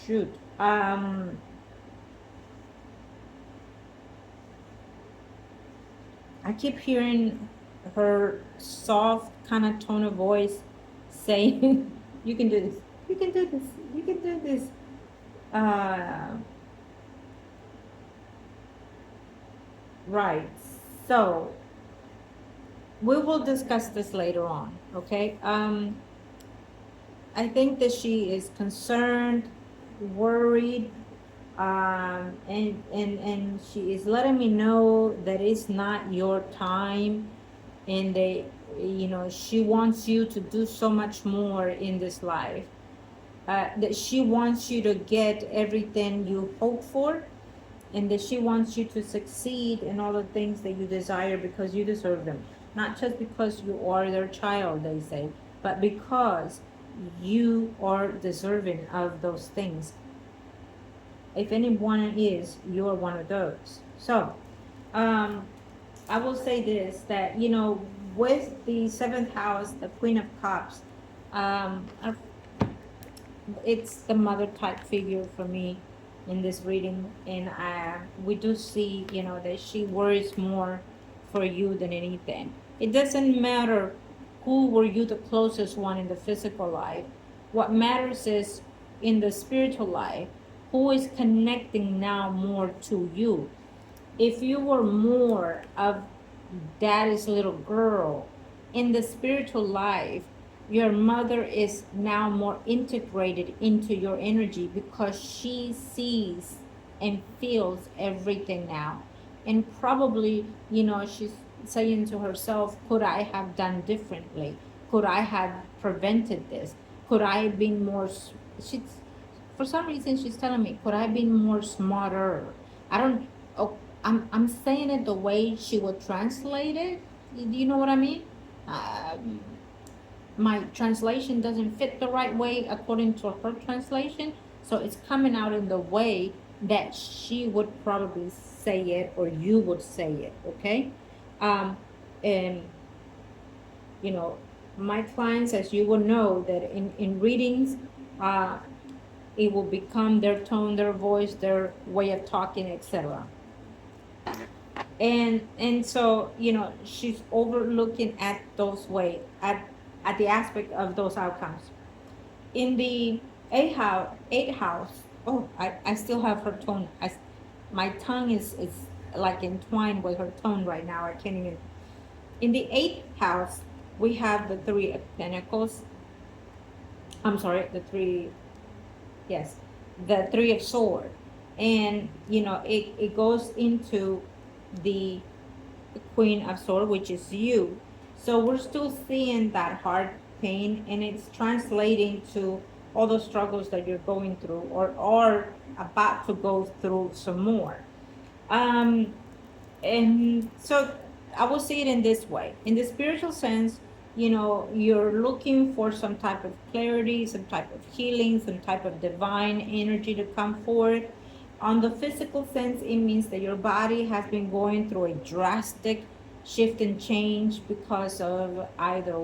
shoot. I keep hearing her soft kind of tone of voice saying, "You can do this. You can do this. You can do this." Uh, right. So we will discuss this later on. Okay. I think that she is concerned, worried, and she is letting me know that it's not your time, and she wants you to do so much more in this life, that she wants you to get everything you hope for, and that she wants you to succeed in all the things that you desire because you deserve them, not just because you are their child, they say, but because you are deserving of those things. If anyone is, you are one of those. So I will say this, that with the seventh house, the Queen of Cups, um, it's the mother type figure for me in this reading, and we do see that she worries more for you than anything. It doesn't matter who were you the closest one in the physical life. What matters is in the spiritual life, who is connecting now more to you. If you were more of daddy's little girl in the spiritual life, your mother is now more integrated into your energy because she sees and feels everything now. And probably, she's saying to herself, could I have done differently? Could I have prevented this? Could I have been more, she's, for some reason she's telling me, could I have been more smarter? I don't, oh, I'm saying it the way she would translate it. Do you know what I mean? My translation doesn't fit the right way according to her translation, so it's coming out in the way that she would probably say it, or you would say it. Okay. And my clients, as you will know, that in readings, it will become their tone, their voice, their way of talking, etc. And so she's overlooking at those way, at the aspect of those outcomes. In the eighth house, oh, I still have her tone. My tongue is like entwined with her tone right now. I can't even. In the eighth house, we have the Three of Pentacles. I'm sorry, yes, the Three of Swords. And it goes into the Queen of Swords, which is you. So we're still seeing that heart pain, and it's translating to all the struggles that you're going through, or are about to go through some more. And so I will see it in this way. In the spiritual sense, you're looking for some type of clarity, some type of healing, some type of divine energy to come forward. On the physical sense, it means that your body has been going through a drastic shift and change because of either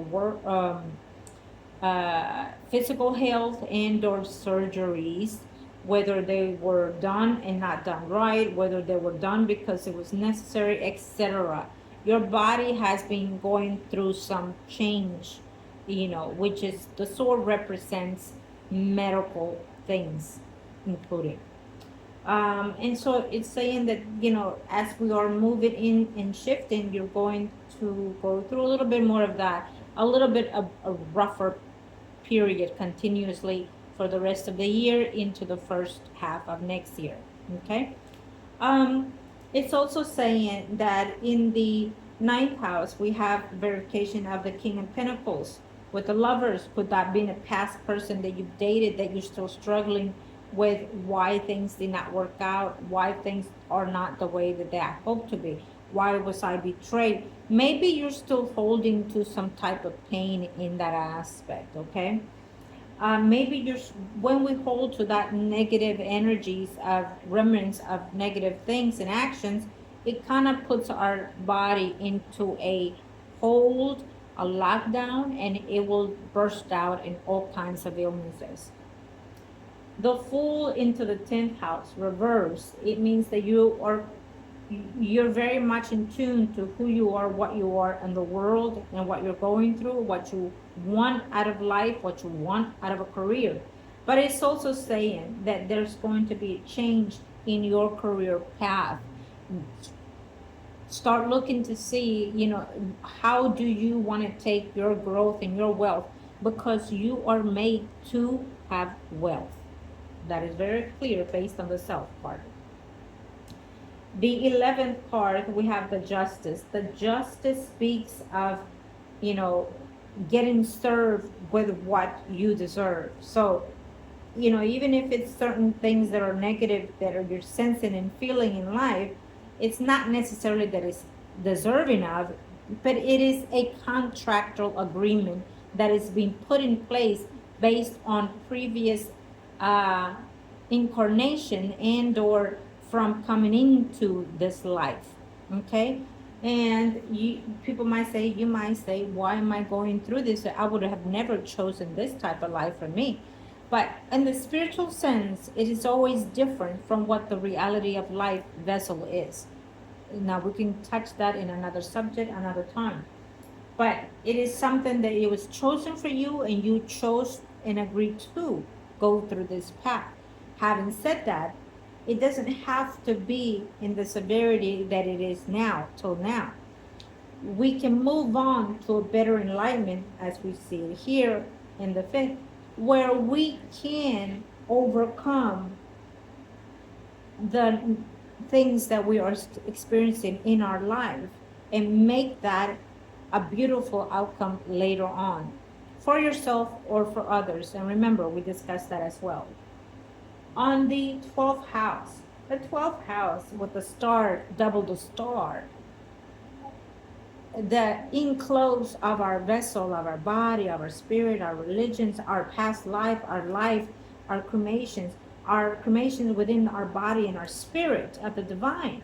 physical health and or surgeries, whether they were done and not done right, whether they were done because it was necessary, etc. Your body has been going through some change, which is, the sword represents medical things. including. And so it's saying that, as we are moving in and shifting, you're going to go through a little bit more of that, a little bit of a rougher period continuously for the rest of the year into the first half of next year. Okay. Um, it's also saying that in the ninth house, we have verification of the King of Pentacles. With the lovers, could that be a past person that you've dated that you're still struggling with why things did not work out, why things are not the way that they hoped to be? Why was I betrayed? Maybe you're still holding to some type of pain in that aspect, okay? Maybe when we hold to that negative energies of remnants of negative things and actions, it kind of puts our body into a hold, a lockdown, and it will burst out in all kinds of illnesses. The Fool into the 10th house reverse, it means that you're very much in tune to who you are, what you are in the world, and what you're going through, what you want out of life, what you want out of a career. But it's also saying that there's going to be a change in your career path. Start looking to see, how do you want to take your growth and your wealth, because you are made to have wealth. That is very clear based on the self part. The 11th card, we have the Justice. The Justice speaks of, getting served with what you deserve. So, even if it's certain things that are negative that you're sensing and feeling in life, it's not necessarily that it's deserving of, but it is a contractual agreement that is being put in place based on previous incarnation and or from coming into this life. Okay. And you might say, why am I going through this? I would have never chosen this type of life for me. But in the spiritual sense, it is always different from what the reality of life vessel is. Now we can touch that in another subject, another time. But it is something that it was chosen for you, and you chose and agreed to go through this path. Having said that, it doesn't have to be in the severity that it is now, till now. We can move on to a better enlightenment, as we see it here in the 5th, where we can overcome the things that we are experiencing in our life and make that a beautiful outcome later on for yourself or for others. And remember, we discussed that as well. On the 12th house, the 12th house with the star, double the star, the enclose of our vessel, of our body, of our spirit, our religions, our past life, our cremations within our body and our spirit of the divine.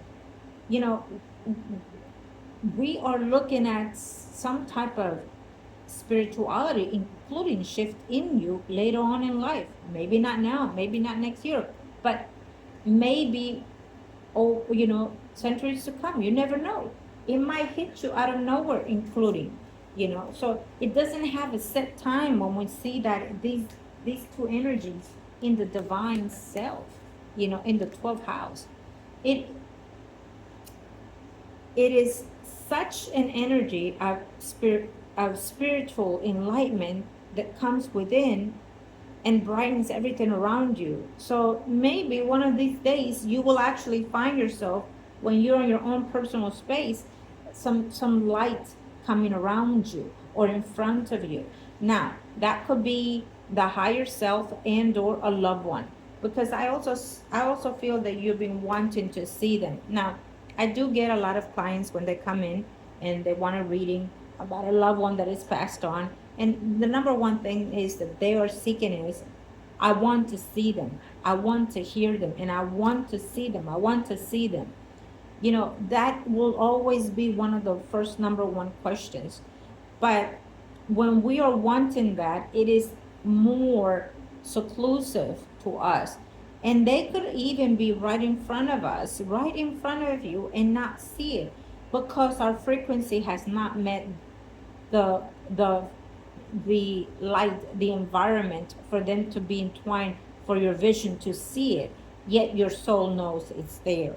We are looking at some type of spirituality, including shift in you later on in life. Maybe not now, maybe not next year, but maybe, centuries to come. You never know. It might hit you out of nowhere, including, so it doesn't have a set time when we see that these two energies in the divine self, in the 12th house. It is such an energy of spiritual enlightenment that comes within and brightens everything around you. So maybe one of these days you will actually find yourself, when you're in your own personal space, some light coming around you or in front of you. Now, that could be the higher self and or a loved one, because I also feel that you've been wanting to see them. Now, I do get a lot of clients when they come in and they want a reading about a loved one that is passed on. And the number one thing is that they are seeking is, I want to see them. I want to hear them. And I want to see them. I want to see them. That will always be one of the first number one questions. But when we are wanting that, it is more seclusive to us. And they could even be right in front of us, right in front of you, and not see it, because our frequency has not met the light, the environment for them to be entwined for your vision to see it, yet your soul knows it's there.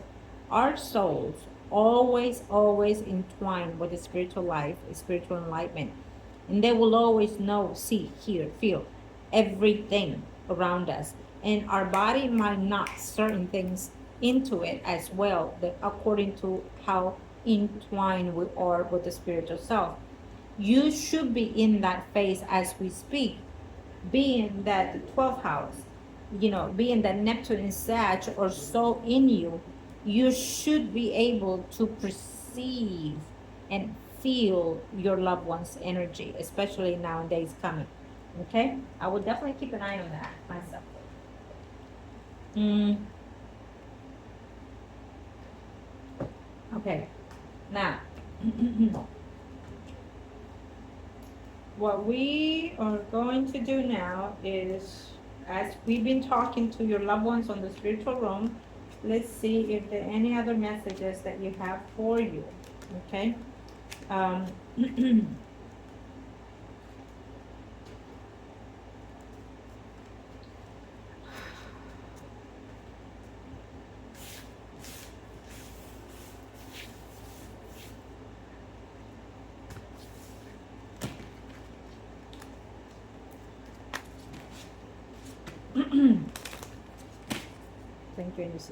Our souls always entwine with the spiritual life, spiritual enlightenment, and they will always know, see, hear, feel everything around us. And our body might not certain things into it as well, according to how entwined we are with the spiritual self. You should be in that phase as we speak, being that the 12th house, being that Neptune and Sag are so in you, you should be able to perceive and feel your loved one's energy, especially nowadays coming. Okay? I will definitely keep an eye on that myself. Okay. Now, what we are going to do now is, as we've been talking to your loved ones on the spiritual room, let's see if there are any other messages that you have for you. Okay? Thank you, Universe.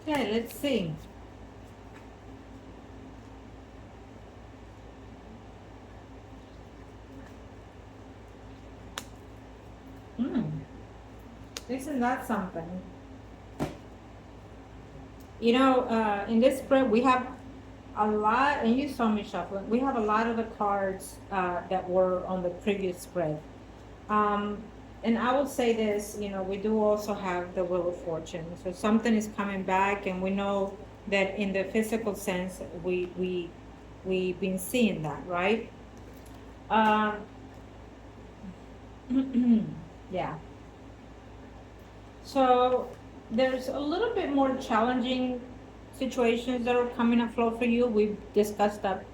Okay, let's see. Isn't that something? In this spread, we have a lot, and you saw me shuffling, we have a lot of the cards that were on the previous spread. And I would say this, we do also have the Wheel of Fortune. So something is coming back, and we know that in the physical sense, we've been seeing that, right? Yeah. So there's a little bit more challenging situations that are coming afloat for you. We've discussed that,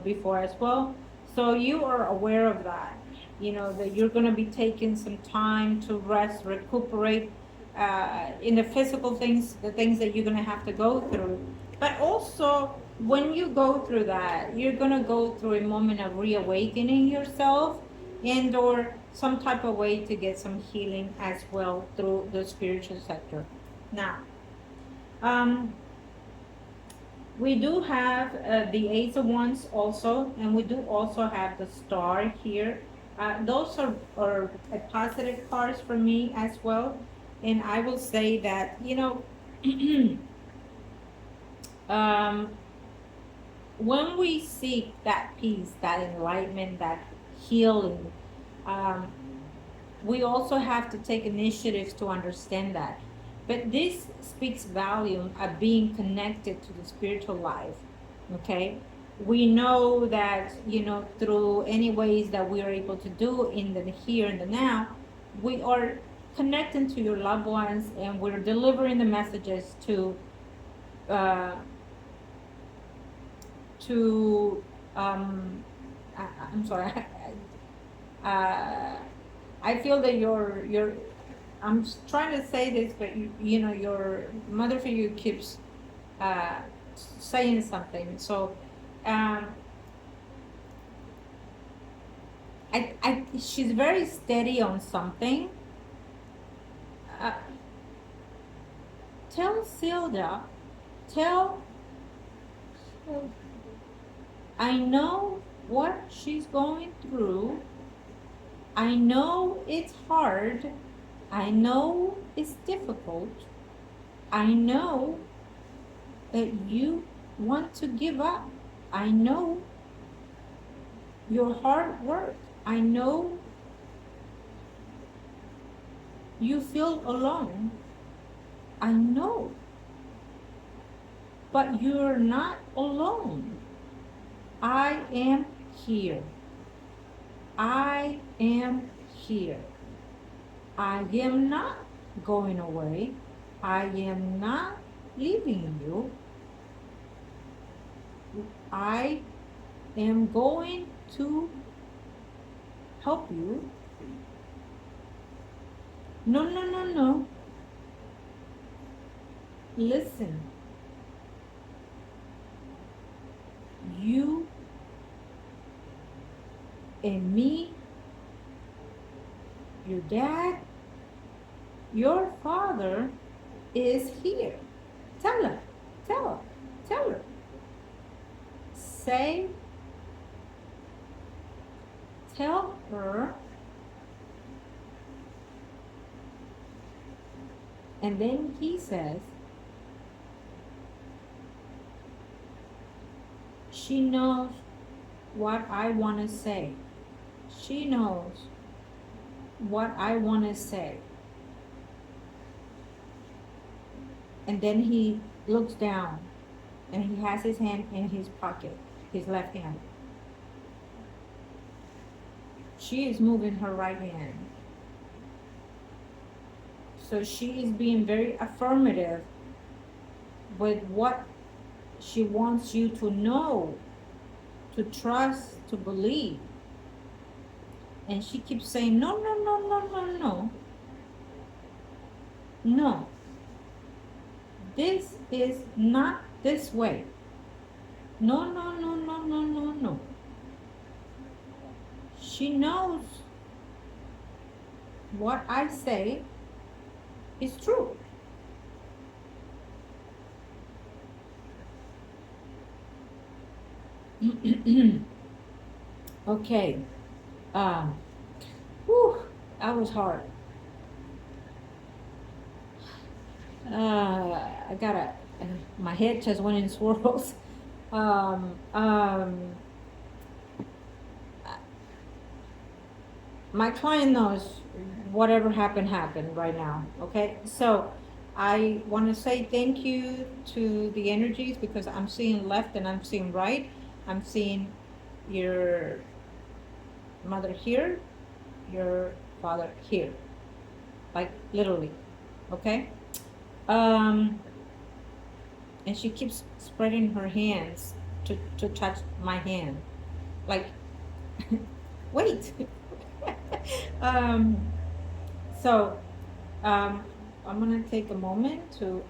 before as well. So you are aware of that, that you're going to be taking some time to rest, recuperate in the physical things, the things that you're going to have to go through. But also, when you go through that, you're going to go through a moment of reawakening yourself, and or some type of way to get some healing as well through the spiritual sector. Now, we do have the Ace of Wands also, and we do also have the Star here. Those are a positive cards for me as well. And I will say that, when we seek that peace, that enlightenment, that healing, we also have to take initiatives to understand that. But this speaks volume of being connected to the spiritual life. Okay, we know that through any ways that we are able to do in the here and the now, we are connecting to your loved ones, and we're delivering the messages to I'm sorry. I feel that I'm trying to say this, but your mother figure keeps saying something. So, she's very steady on something. Tell Silda, tell I know what she's going through. I know it's hard. I know it's difficult. I know that you want to give up. I know your hard work. I know you feel alone. I know. But you're not alone. I am here. I am here. I am not going away. I am not leaving you. I am going to help you. No, no, no, no. Listen. You and me, your dad, your father is here. Tell her, tell her, tell her. Say, tell her. And then he says, she knows what I want to say. She knows what I want to say. And then he looks down and he has his hand in his pocket, his left hand. She is moving her right hand. So she is being very affirmative with what she wants you to know, to trust, to believe. And she keeps saying, no, no, no, no, no, no. No. This is not this way. No, no, no, no, no, no, no. She knows what I say is true. Okay. That was hard. I gotta, my head just went in swirls. Um, um, my client knows whatever happened right now. Okay, so I want to say thank you to the energies, because I'm seeing left and I'm seeing right. I'm seeing your mother here, your father here, like literally. Okay. And she keeps spreading her hands to touch my hand, like wait. So I'm gonna take a moment to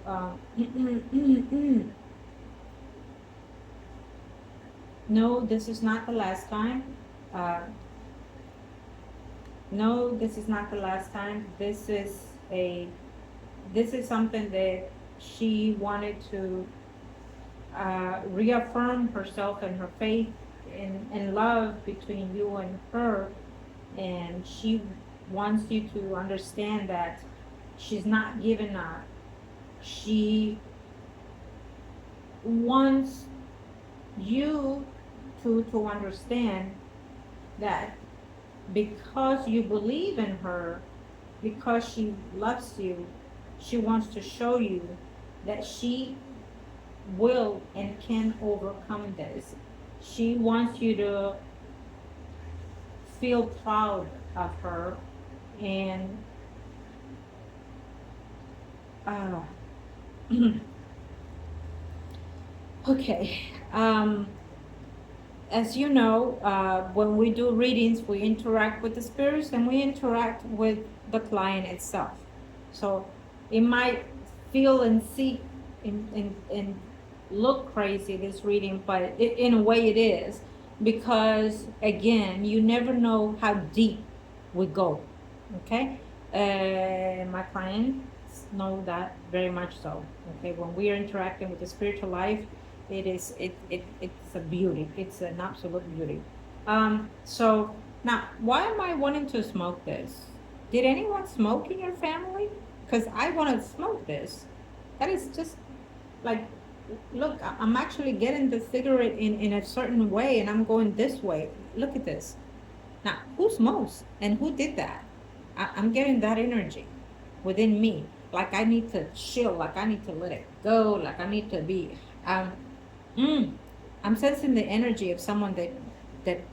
no, this is not the last time. No, this is not the last time. This is something that she wanted to reaffirm herself and her faith and love between you and her. And she wants you to understand that she's not giving up. She wants you to understand that because you believe in her, because she loves you, she wants to show you that she will and can overcome this. She wants you to feel proud of her. And okay. As you know, when we do readings, we interact with the spirits and we interact with the client itself. So it might feel and see and look crazy, this reading, but in a way it is, because again, you never know how deep we go. Okay. My clients know that very much so. Okay. When we are interacting with the spiritual life, It's a beauty. It's an absolute beauty. So now, why am I wanting to smoke this? Did anyone smoke in your family? Because I want to smoke this. That is just like, look, I'm actually getting the cigarette in a certain way, and I'm going this way. Look at this. Now, who smokes and who did that? I'm getting that energy within me. Like I need to chill. Like I need to let it go. Like I need to be. Um, mm, I'm sensing the energy of someone that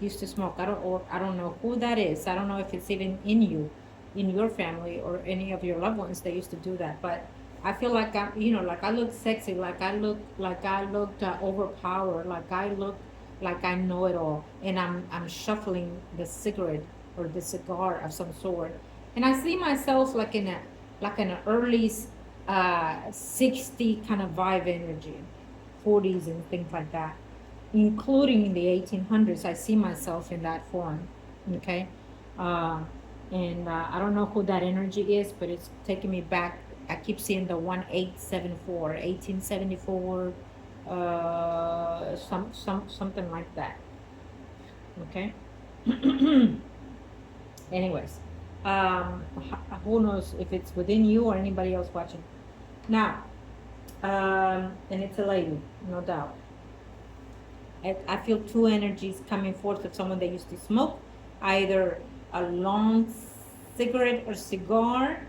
used to smoke. I don't know who that is. I don't know if it's even in you, in your family, or any of your loved ones that used to do that. But I feel like like I look sexy. Like I looked overpowered. Like I look like I know it all. And I'm shuffling the cigarette or the cigar of some sort. And I see myself like an early 60 kind of vibe energy, 40s and things like that, including in the 1800s. I see myself in that form. Okay. Uh, and I don't know who that energy is, but it's taking me back. I keep seeing the 1874, 1874, something like that. Okay. Anyways, who knows if it's within you or anybody else watching. Now, and it's a lady, no doubt. I feel two energies coming forth of someone that used to smoke, either a long cigarette or cigar,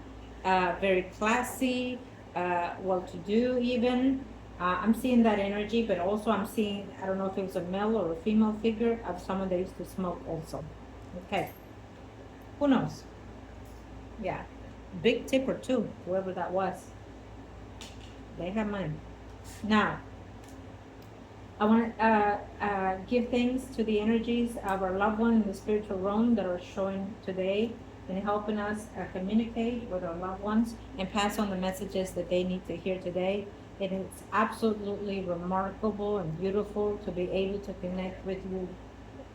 very classy, well-to-do even. I'm seeing that energy, but also I'm seeing, I don't know if it was a male or a female figure of someone that used to smoke also. Okay, who knows? Yeah, big tipper too, whoever that was. They have money. Now, I want to give thanks to the energies of our loved one in the spiritual realm that are showing today and helping us communicate with our loved ones and pass on the messages that they need to hear today. And it's absolutely remarkable and beautiful to be able to connect with you,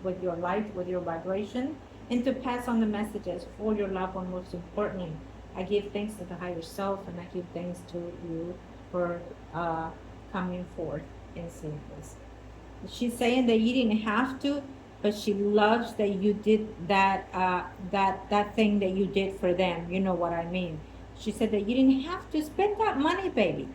with your light, with your vibration, and to pass on the messages for your loved one. Most importantly, I give thanks to the higher self, and I give thanks to you for coming forth and seeing this. She's saying that you didn't have to, but she loves that you did that that thing that you did for them. You know what I mean? She said that you didn't have to spend that money, baby.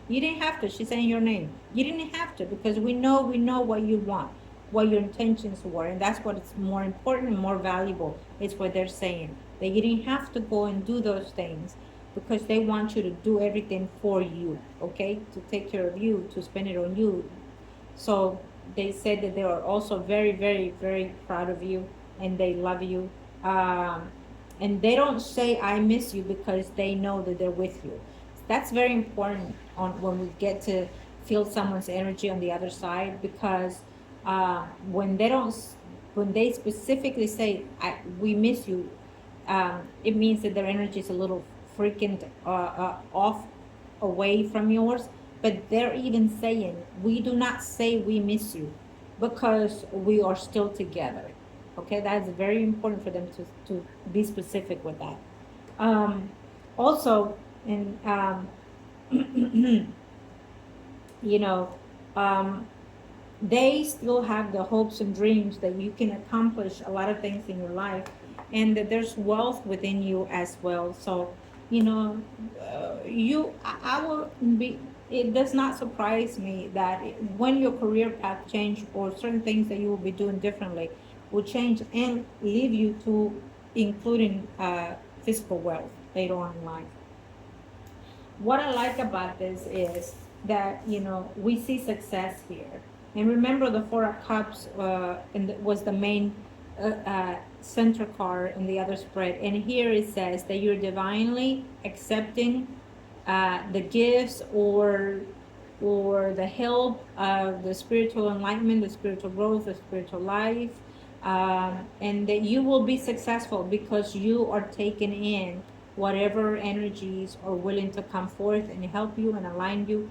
You didn't have to. She's saying your name. You didn't have to, because we know what you want, what your intentions were, and that's what is more important and more valuable. Is what they're saying, that you didn't have to go and do those things because they want you to do everything for you. Okay, to take care of you, to spend it on you. So they said that they are also very, very, very proud of you, and they love you. And they don't say I miss you because they know that they're with you. That's very important on when we get to feel someone's energy on the other side, because when they don't, when they specifically say we miss you, it means that their energy is a little freaking off, away from yours. But they're even saying, we do not say we miss you because we are still together. Okay, that's very important for them to be specific with that. Also, and you know, um, they still have the hopes and dreams that you can accomplish a lot of things in your life, and that there's wealth within you as well. So, you know, I will be. It does not surprise me that when your career path change or certain things that you will be doing differently will change and lead you to including physical wealth later on in life. What I like about this is that, you know, we see success here. And remember, the Four of Cups was the main center card in the other spread. And here it says that you're divinely accepting the gifts or the help of the spiritual enlightenment, the spiritual growth, the spiritual life, and that you will be successful because you are taking in whatever energies are willing to come forth and help you and align you.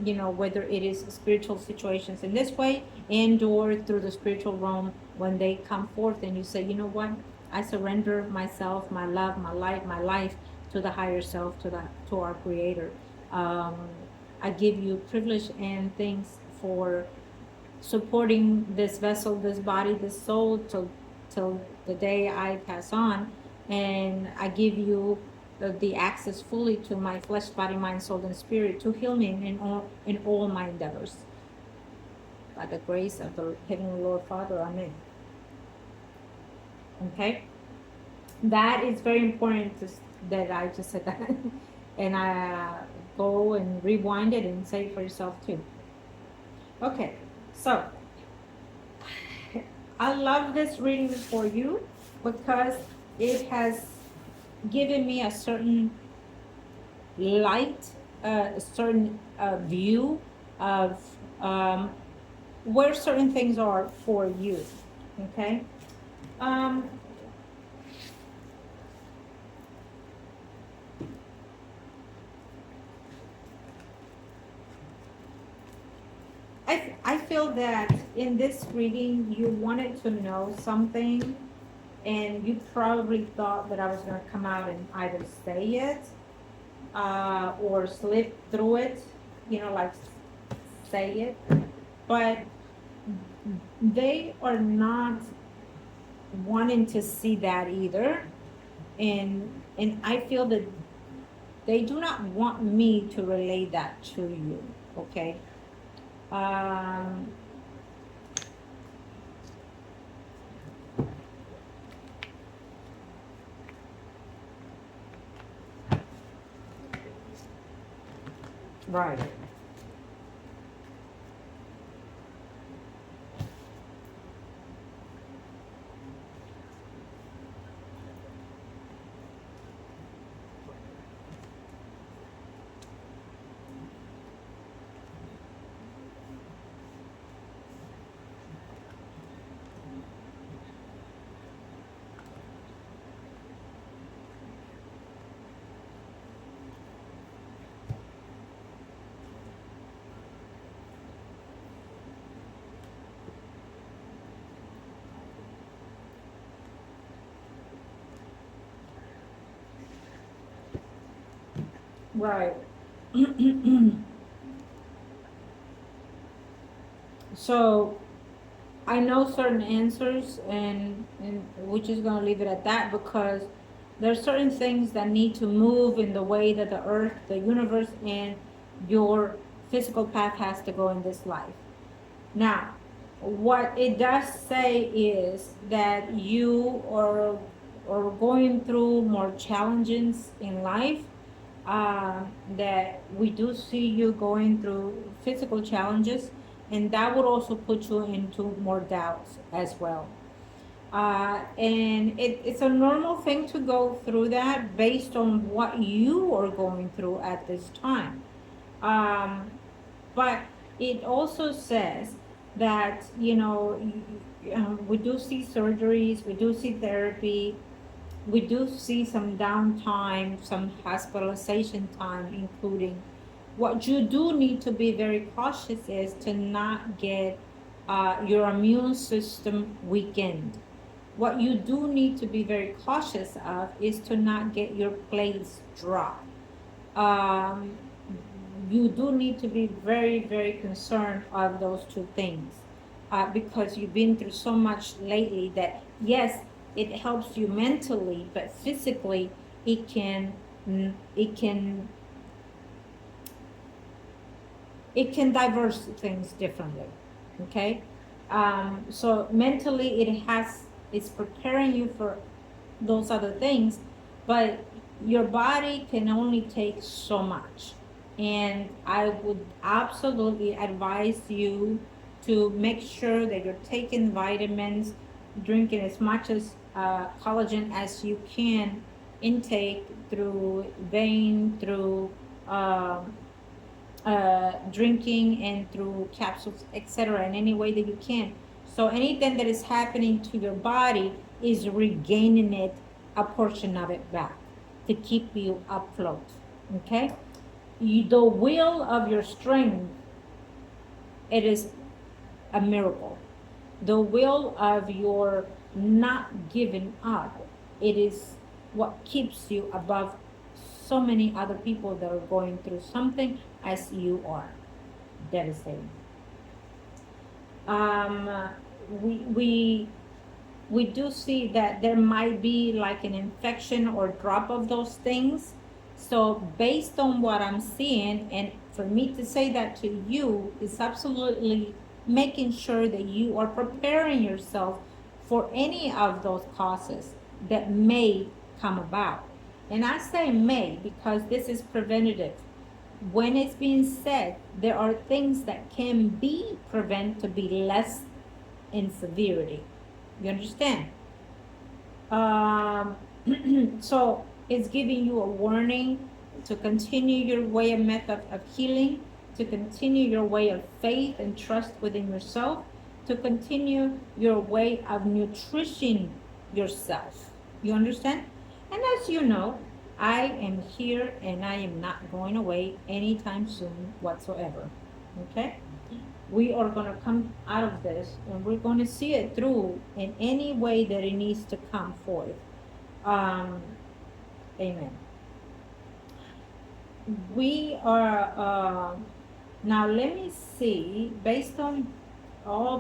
You know, whether it is spiritual situations in this way and or through the spiritual realm, when they come forth and you say, you know what, I surrender myself, my love, my light, my life to the higher self, to our creator. I give you privilege and things for supporting this vessel, this body, this soul till the day I pass on, and I give you the access fully to my flesh, body, mind, soul, and spirit to heal me in all my endeavors. By the grace of the Heavenly Lord Father, Amen. Okay, that is very important that I just said that, and I go and rewind it and say it for yourself too. Okay, so I love this reading for you because it has given me a certain light, a certain view of where certain things are for you. Okay. I feel that in this reading you wanted to know something, and you probably thought that I was going to come out and either say it or slip through it, like say it. But they are not wanting to see that either. And I feel that they do not want me to relay that to you, okay? Right. Right. So I know certain answers, and we're just gonna leave it at that because there's certain things that need to move in the way that the earth, the universe, and your physical path has to go in this life. Now, what it does say is that you are going through more challenges in life. That we do see you going through physical challenges, and that would also put you into more doubts as well. And it's a normal thing to go through that based on what you are going through at this time. But it also says that, we do see surgeries, we do see therapy, we do see some downtime, some hospitalization time, including. What you do need to be very cautious is to not get your immune system weakened. What you do need to be very cautious of is to not get your plates dry. Um, you do need to be very, very concerned of those two things because you've been through so much lately that, yes, it helps you mentally, but physically it can diverse things differently. Okay. So mentally it's preparing you for those other things, but your body can only take so much. And I would absolutely advise you to make sure that you're taking vitamins, drinking as much as collagen as you can intake through vein, through drinking, and through capsules, etc., in any way that you can. So anything that is happening to your body is regaining it, a portion of it back, to keep you afloat. Okay? The will of your strength, it is a miracle. The will of your not giving up, it is what keeps you above so many other people that are going through something as you are. Devastating. Um, we we we do see that there might be like an infection or drop of those things. So based on what I'm seeing, and for me to say that to you is absolutely making sure that you are preparing yourself for any of those causes that may come about. And I say may because this is preventative. When it's being said, there are things that can be prevented to be less in severity. You understand? Um, so it's giving you a warning to continue your way of method of healing, to continue your way of faith and trust within yourself, to continue your way of nutritioning yourself. You understand? And as you know, I am here and I am not going away anytime soon whatsoever. Okay? We are going to come out of this and we're going to see it through in any way that it needs to come forth. Amen. We are, now let me see, based on all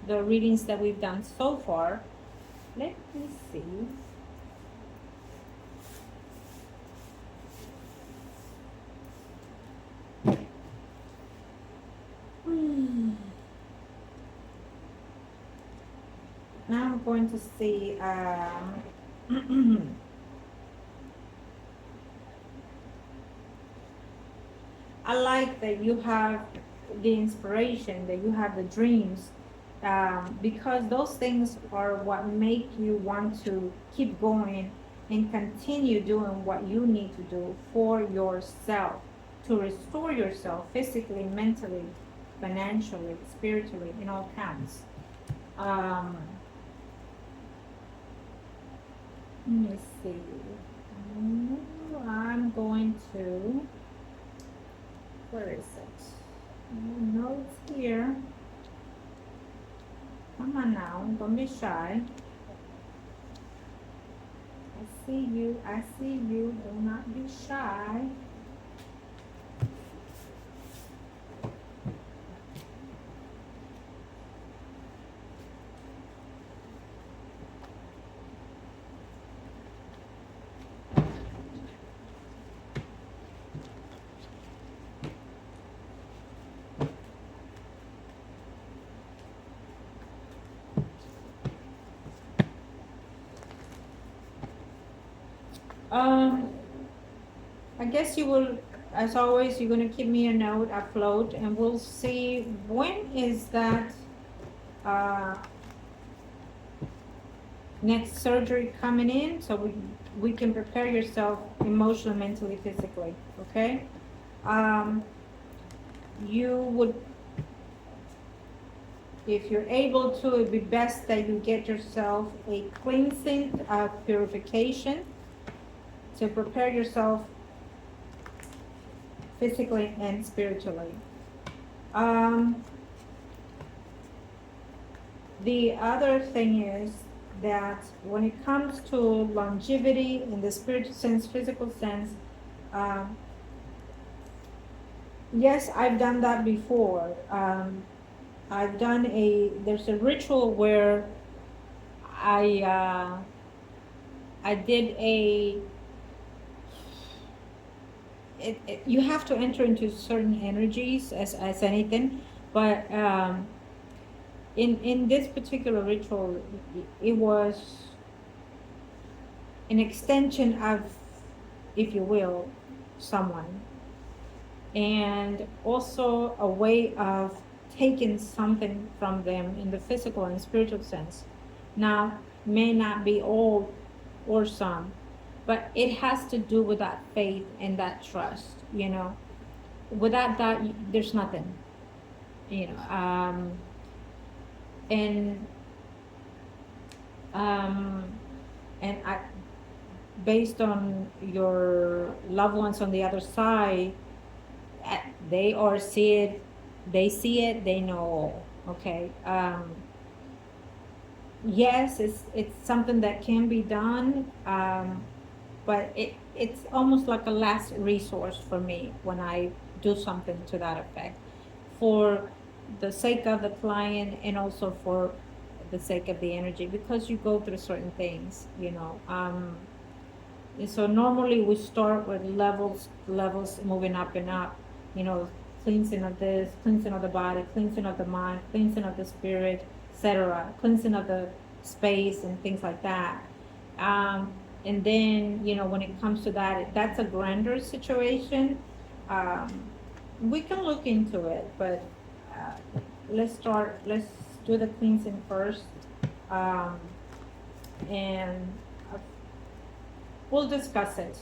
the readings that we've done so far, let me see. Now I'm going to see, I like that you have the inspiration, that you have the dreams, because those things are what make you want to keep going and continue doing what you need to do for yourself, to restore yourself physically, mentally, financially, spiritually, in all counts. Let me see. I'm going to, where is it? No, it's here. Come on now, don't be shy. I see you, I see you, do not be shy. I guess you will, as always, you're gonna keep me a note afloat, and we'll see when is that next surgery coming in, so we can prepare yourself emotionally, mentally, physically. Okay. You would, if you're able to, it'd be best that you get yourself a cleansing purification to prepare yourself physically and spiritually. The other thing is that when it comes to longevity in the spiritual sense, physical sense, yes, I've done that before. I've done there's a ritual where I did you have to enter into certain energies as anything, but in this particular ritual, it was an extension of, if you will, someone, and also a way of taking something from them in the physical and spiritual sense. Now, may not be all or some, but it has to do with that faith and that trust, you know. Without that, there's nothing, you know. And I, based on your loved ones on the other side, they see it, they know. Okay. Yes, it's something that can be done, but it's almost like a last resource for me when I do something to that effect for the sake of the client and also for the sake of the energy, because you go through certain things, and so normally we start with levels moving up and up, you know, cleansing of this, cleansing of the body, cleansing of the mind, cleansing of the spirit, etc., cleansing of the space and things like that. Um, and then, when it comes to that, that's a grander situation. Um, we can look into it, but let's do the cleansing first. Um, and we'll discuss it,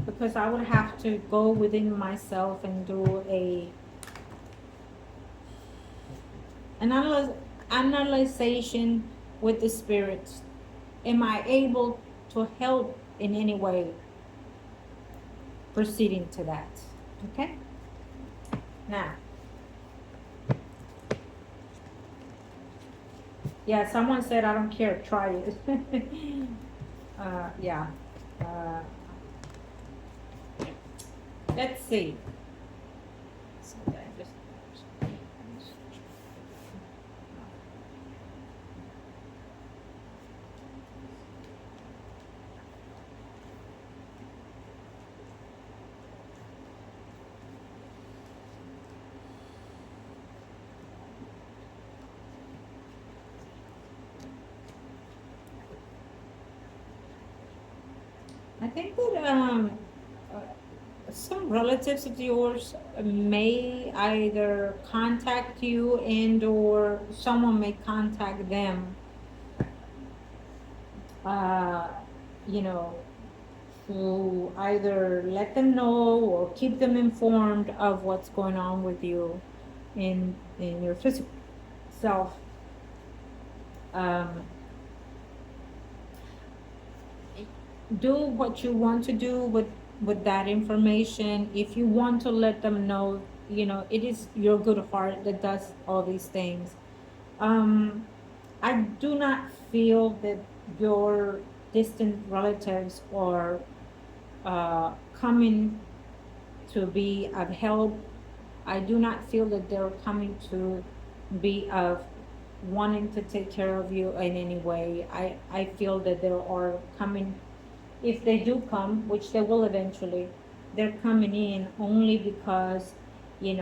because I would have to go within myself and do a analyze analyzation with the spirits. Am I able to help in any way proceeding to that? Okay. Now, yeah, someone said I don't care. Try it. Yeah. Uh, let's see. I think that uh, some relatives of yours may either contact you and or someone may contact them, uh, you know, to either let them know or keep them informed of what's going on with you in your physical self. Um, do what you want to do with that information. If you want to let them know, it is your good heart that does all these things. um I do not feel that your distant relatives are coming to be of help. I do not feel that they're coming to be of wanting to take care of you in any way. I feel that they are coming, if they do come, which they will eventually, they're coming in only because, they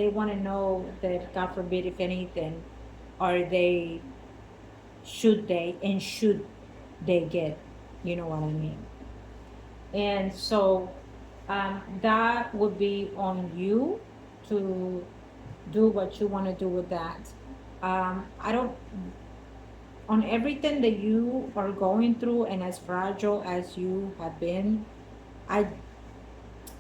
want to know that, God forbid, if anything, are they, should they get, you know what I mean? And so that would be on you to do what you want to do with that. I don't, on everything that you are going through and as fragile as you have been, I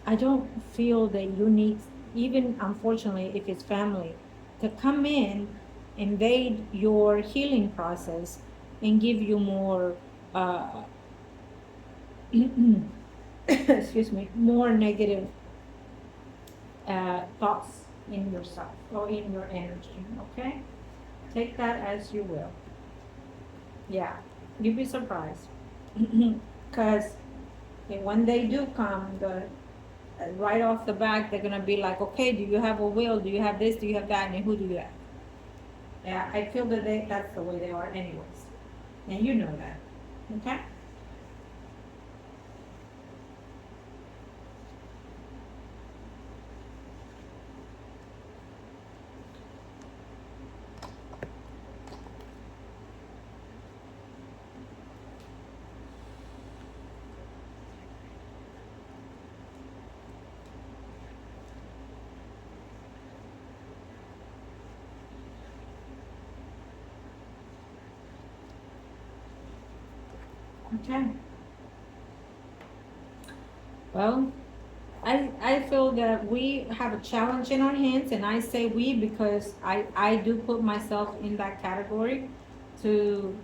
I don't feel that you need, even unfortunately, if it's family, to come in, invade your healing process, and give you more, uh, excuse me, more negative thoughts in yourself or in your energy. Okay, take that as you will. Yeah, you'd be surprised, because when they do come, right off the back, they're gonna be like, okay, do you have a will? Do you have this? Do you have that? And who do you have? Yeah, I feel that that's the way they are anyways. And you know that. Okay? Okay. Well, I feel that we have a challenge in our hands, and I say we because I do put myself in that category to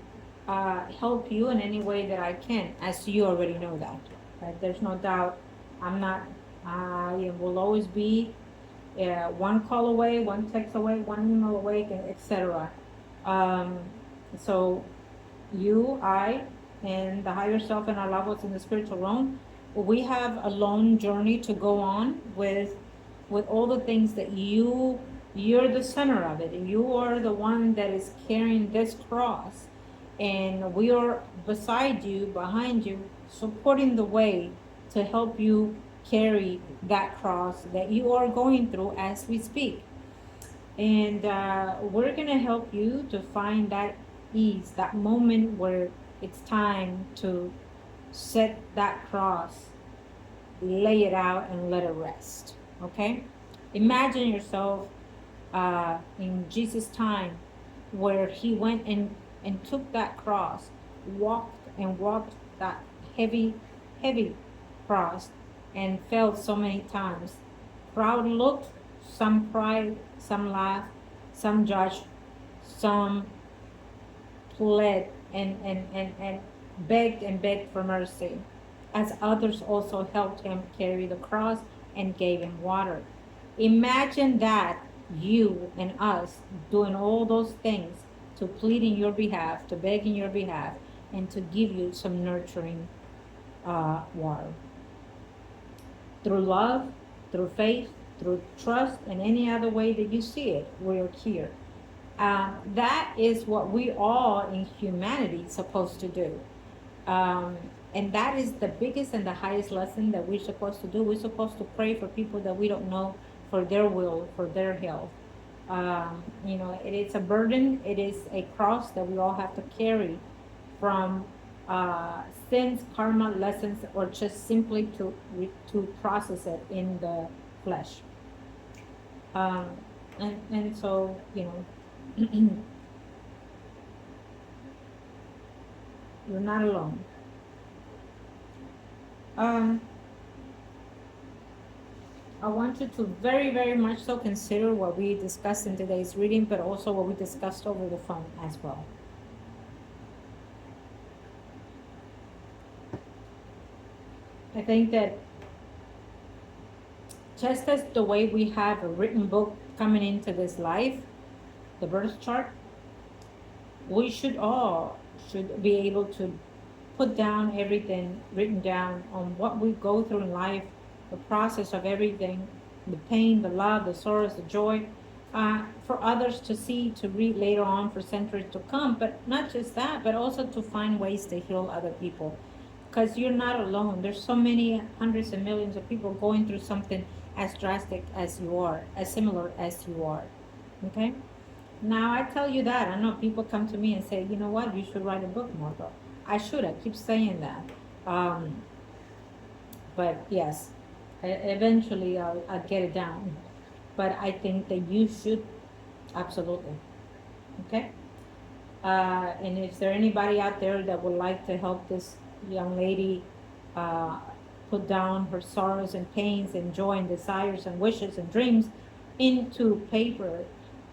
help you in any way that I can, as you already know that. Right? There's no doubt. I'm not. I will always be one call away, one text away, one email away, etc. Um, so you, I, and the higher self and our loved ones in the spiritual realm we have a long journey to go on with all the things that you're the center of it. You are the one that is carrying this cross, and we are beside you, behind you, supporting the way to help you carry that cross that you are going through as we speak. And we're going to help you to find that ease, that moment where it's time to set that cross, lay it out, and let it rest. Okay? Imagine yourself in Jesus' time where he went and took that cross, walked that heavy cross, and fell so many times. Crowd looked, some cried, some laughed, some judged, some pled and begged and begged for mercy, as others also helped him carry the cross and gave him water. Imagine that, you and us doing all those things to plead in your behalf, to beg in your behalf, and to give you some nurturing water. Through love, through faith, through trust, and any other way that you see it, we're here. That is what we all in humanity supposed to do. Um, and that is the biggest and the highest lesson that we're supposed to do. We're supposed to pray for people that we don't know, for their will, for their health. It is a burden. It is a cross that we all have to carry from sins, karma, lessons, or just simply to process it in the flesh. And so, you're not alone. I want you to very, very much so consider what we discussed in today's reading, but also what we discussed over the phone as well. I think that just as the way we have a written book coming into this life, the birth chart, we should be able to put down everything written down on what we go through in life, the process of everything, the pain, the love, the sorrows, the joy, for others to see, to read later on for centuries to come. But not just that, but also to find ways to heal other people. Because you're not alone. There's so many hundreds of millions of people going through something as drastic as you are, as similar as you are. Okay? Now, I tell you that. I know people come to me and say, you know what, you should write a book, Margot. I should. I keep saying that. But yes, eventually I'll get it down. But I think that you should, absolutely. Okay? And is there anybody out there that would like to help this young lady put down her sorrows and pains and joy and desires and wishes and dreams into paper,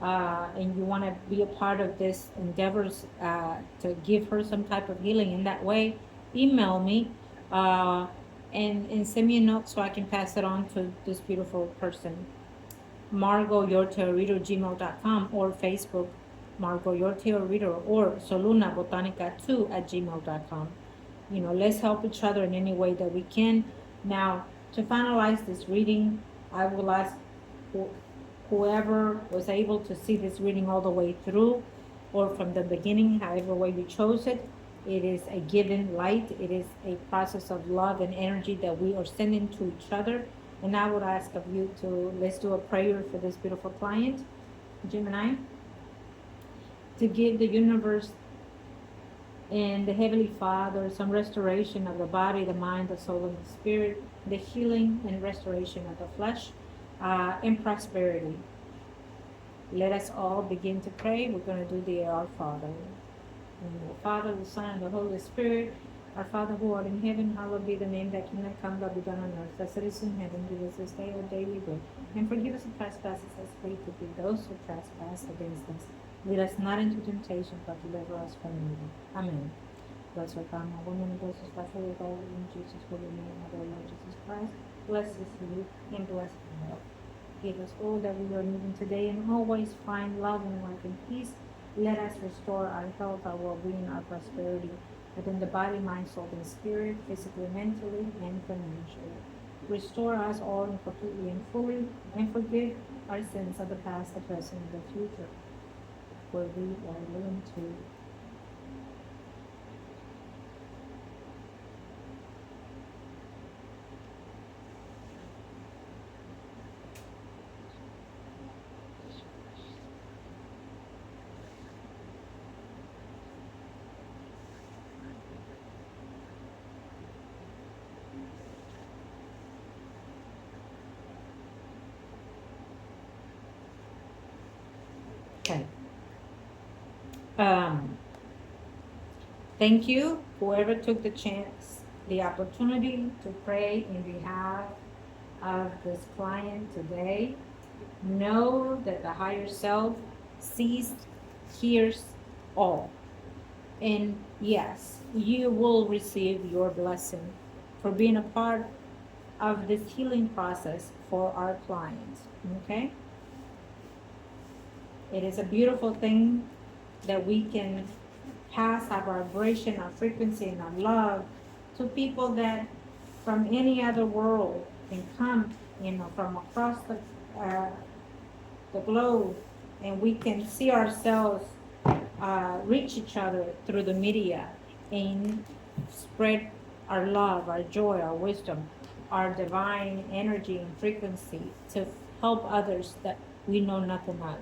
and you want to be a part of this endeavors to give her some type of healing in that way, email me and send me a note so I can pass it on to this beautiful person. margourtarotreader@gmail.com or Facebook Margot Your Tarot Reader or solunabotanica2@gmail.com. Let's help each other in any way that we can. Now, to finalize this reading, I will ask whoever was able to see this reading all the way through or from the beginning, however way you chose it. It is a given light. It is a process of love and energy that we are sending to each other. And I would ask of you let's do a prayer for this beautiful client, Gemini, to give the universe and the Heavenly Father some restoration of the body, the mind, the soul, and the spirit, the healing and restoration of the flesh, and prosperity. Let us all begin to pray. We're going to do the Our Father. In the Father, the Son, and the Holy Spirit. Our Father who art in heaven, hallowed be the name. Thy kingdom come, thy be done on earth as it is in heaven. Give us this day our daily bread, and forgive us the trespasses as we forgive those who trespass against us. Lead us not into temptation, but deliver us from evil. Amen. Bless our God, my woman, and bless us especially with all in Jesus' holy name, our Lord Jesus Christ. Bless us you and bless us all. Give us all that we are needing today, and always find love and life and peace. Let us restore our health, our well-being, our prosperity, within the body, mind, soul, and spirit, physically, mentally, and financially. Restore us all and completely and fully, and forgive our sins of the past, the present, and the future, where we are willing to. Okay. Um, Thank you, whoever took the chance, the opportunity to pray in behalf of this client today. Know that the higher self sees, hears all. And yes, you will receive your blessing for being a part of this healing process for our client. Okay? It is a beautiful thing that we can pass our vibration, our frequency, and our love to people that from any other world can come, from across the globe, and we can see ourselves reach each other through the media and spread our love, our joy, our wisdom, our divine energy and frequency to help others that we know nothing of.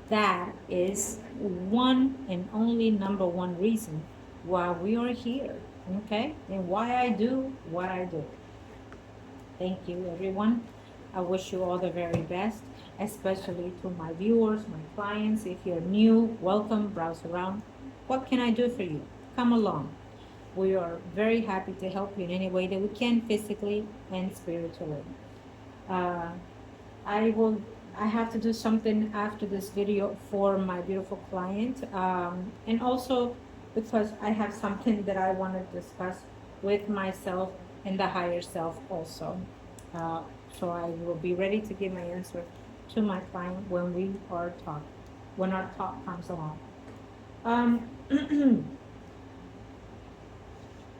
That is one and only number one reason why we are here, okay? And why I do what I do. Thank you, everyone. I wish you all the very best, especially to my viewers, my clients. If you're new, welcome, browse around. What can I do for you? Come along. We are very happy to help you in any way that we can, physically and spiritually. Uh, I have to do something after this video for my beautiful client. And also because I have something that I want to discuss with myself and the higher self also. So I will be ready to give my answer to my client when our talk comes along.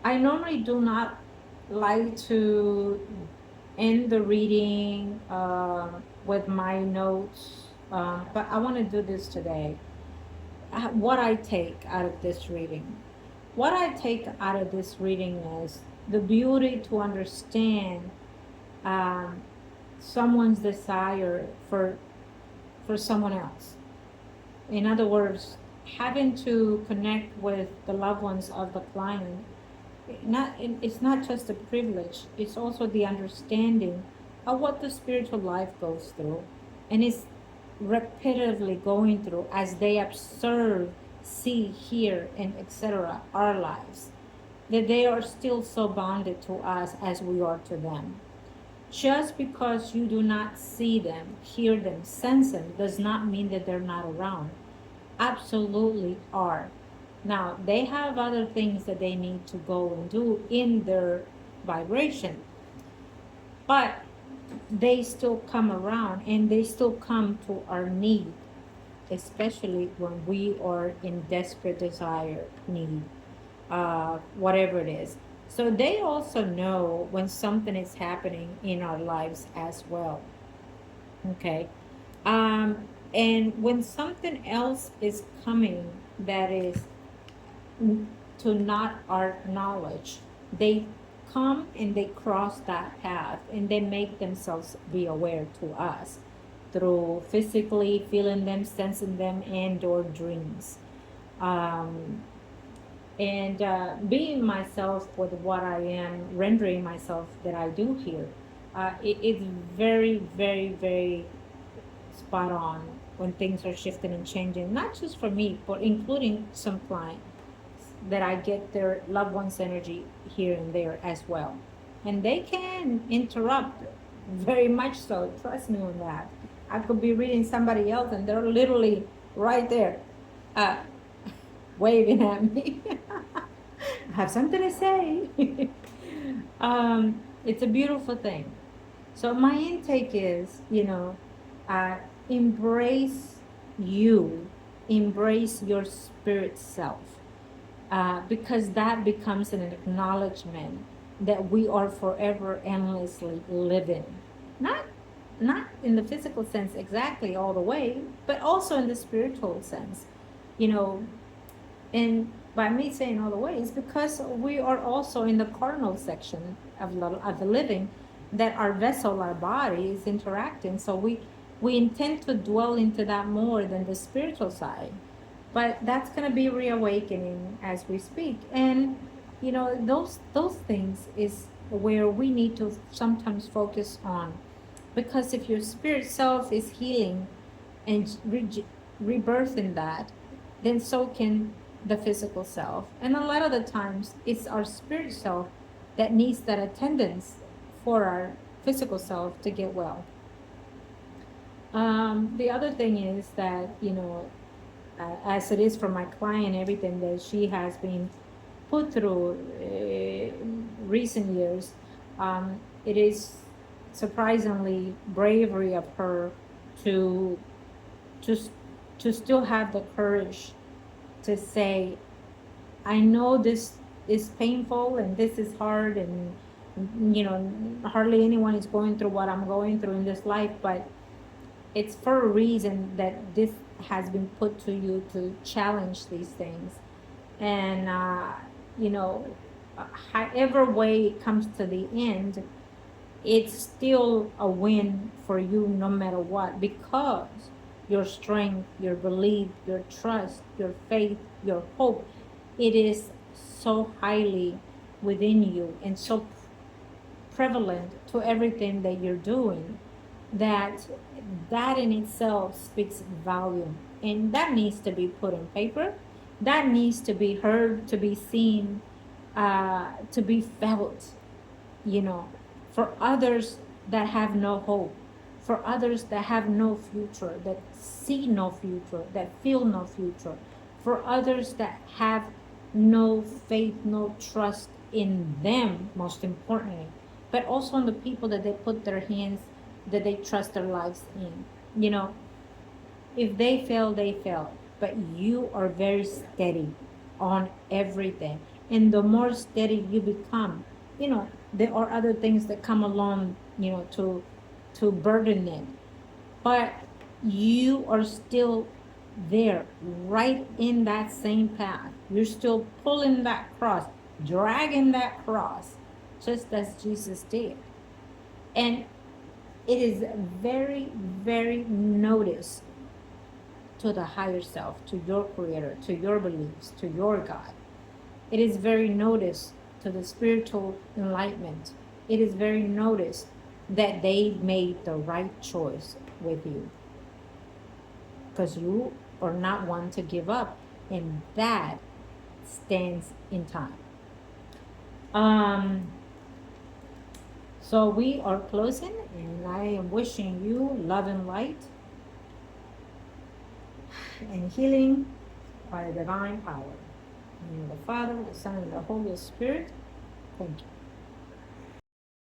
I normally do not like to end the reading with my notes, but I want to do this today. What I take out of this reading. What I take out of this reading is the beauty to understand someone's desire for someone else. In other words, having to connect with the loved ones of the client, it's not just a privilege, it's also the understanding of what the spiritual life goes through and is repetitively going through as they observe, see, hear, and etc. our lives, that they are still so bonded to us as we are to them. Just because you do not see them, hear them, sense them, does not mean that they're not around. Absolutely are. Now, they have other things that they need to go and do in their vibration, but they still come around and they still come to our need, especially when we are in desperate desire, need, whatever it is. So they also know when something is happening in our lives as well. Okay. And when something else is coming that is to not our knowledge, they come and they cross that path and they make themselves be aware to us through physically feeling them, sensing them, and or dreams. And being myself with what I am, rendering myself that I do here, it's very, very, very spot on when things are shifting and changing, not just for me, but including some clients that I get their loved one's energy here and there as well. And they can interrupt very much so, trust me on that. I could be reading somebody else and they're literally right there waving at me. I have something to say. It's a beautiful thing. So my intake is, embrace you, embrace your spirit self. because that becomes an acknowledgement that we are forever endlessly living. Not not in the physical sense exactly all the way, but also in the spiritual sense. You know, and by me saying all the way is because we are also in the carnal section of the living, that our vessel, our body is interacting. So we intend to dwell into that more than the spiritual side. But that's going to be reawakening as we speak. And those things is where we need to sometimes focus on, because if your spirit self is healing and rebirthing that, then so can the physical self. And a lot of the times it's our spirit self that needs that attendance for our physical self to get well. The other thing is that, as it is for my client, everything that she has been put through recent years, it is surprisingly bravery of her to to to still have the courage to say, I know this is painful and this is hard, and hardly anyone is going through what I'm going through in this life, but it's for a reason that this has been put to you to challenge these things. And you know however way it comes to the end, it's still a win for you no matter what, because your strength, your belief, your trust, your faith, your hope, it is so highly within you and so prevalent to everything that you're doing, that that in itself speaks volume. And that needs to be put on paper, that needs to be heard, to be seen, to be felt, you know, for others that have no hope, for others that have no future, that see no future, that feel no future, for others that have no faith, no trust in them, most importantly, but also on the people that they put their hands, that they trust their lives in. If they fail, they fail, but you are very steady on everything. And the more steady you become, there are other things that come along, to burden it. But you are still there, right in that same path. You're still pulling that cross, dragging that cross, just as Jesus did. And it is very, very notice to the higher self, to your creator, to your beliefs, to your God. It is very notice to the spiritual enlightenment. It is very notice that they made the right choice with you, because you are not one to give up, and that stands in time. So we are closing, and I am wishing you love and light and healing by the divine power. In the name of the Father, the Son, and the Holy Spirit. Thank you.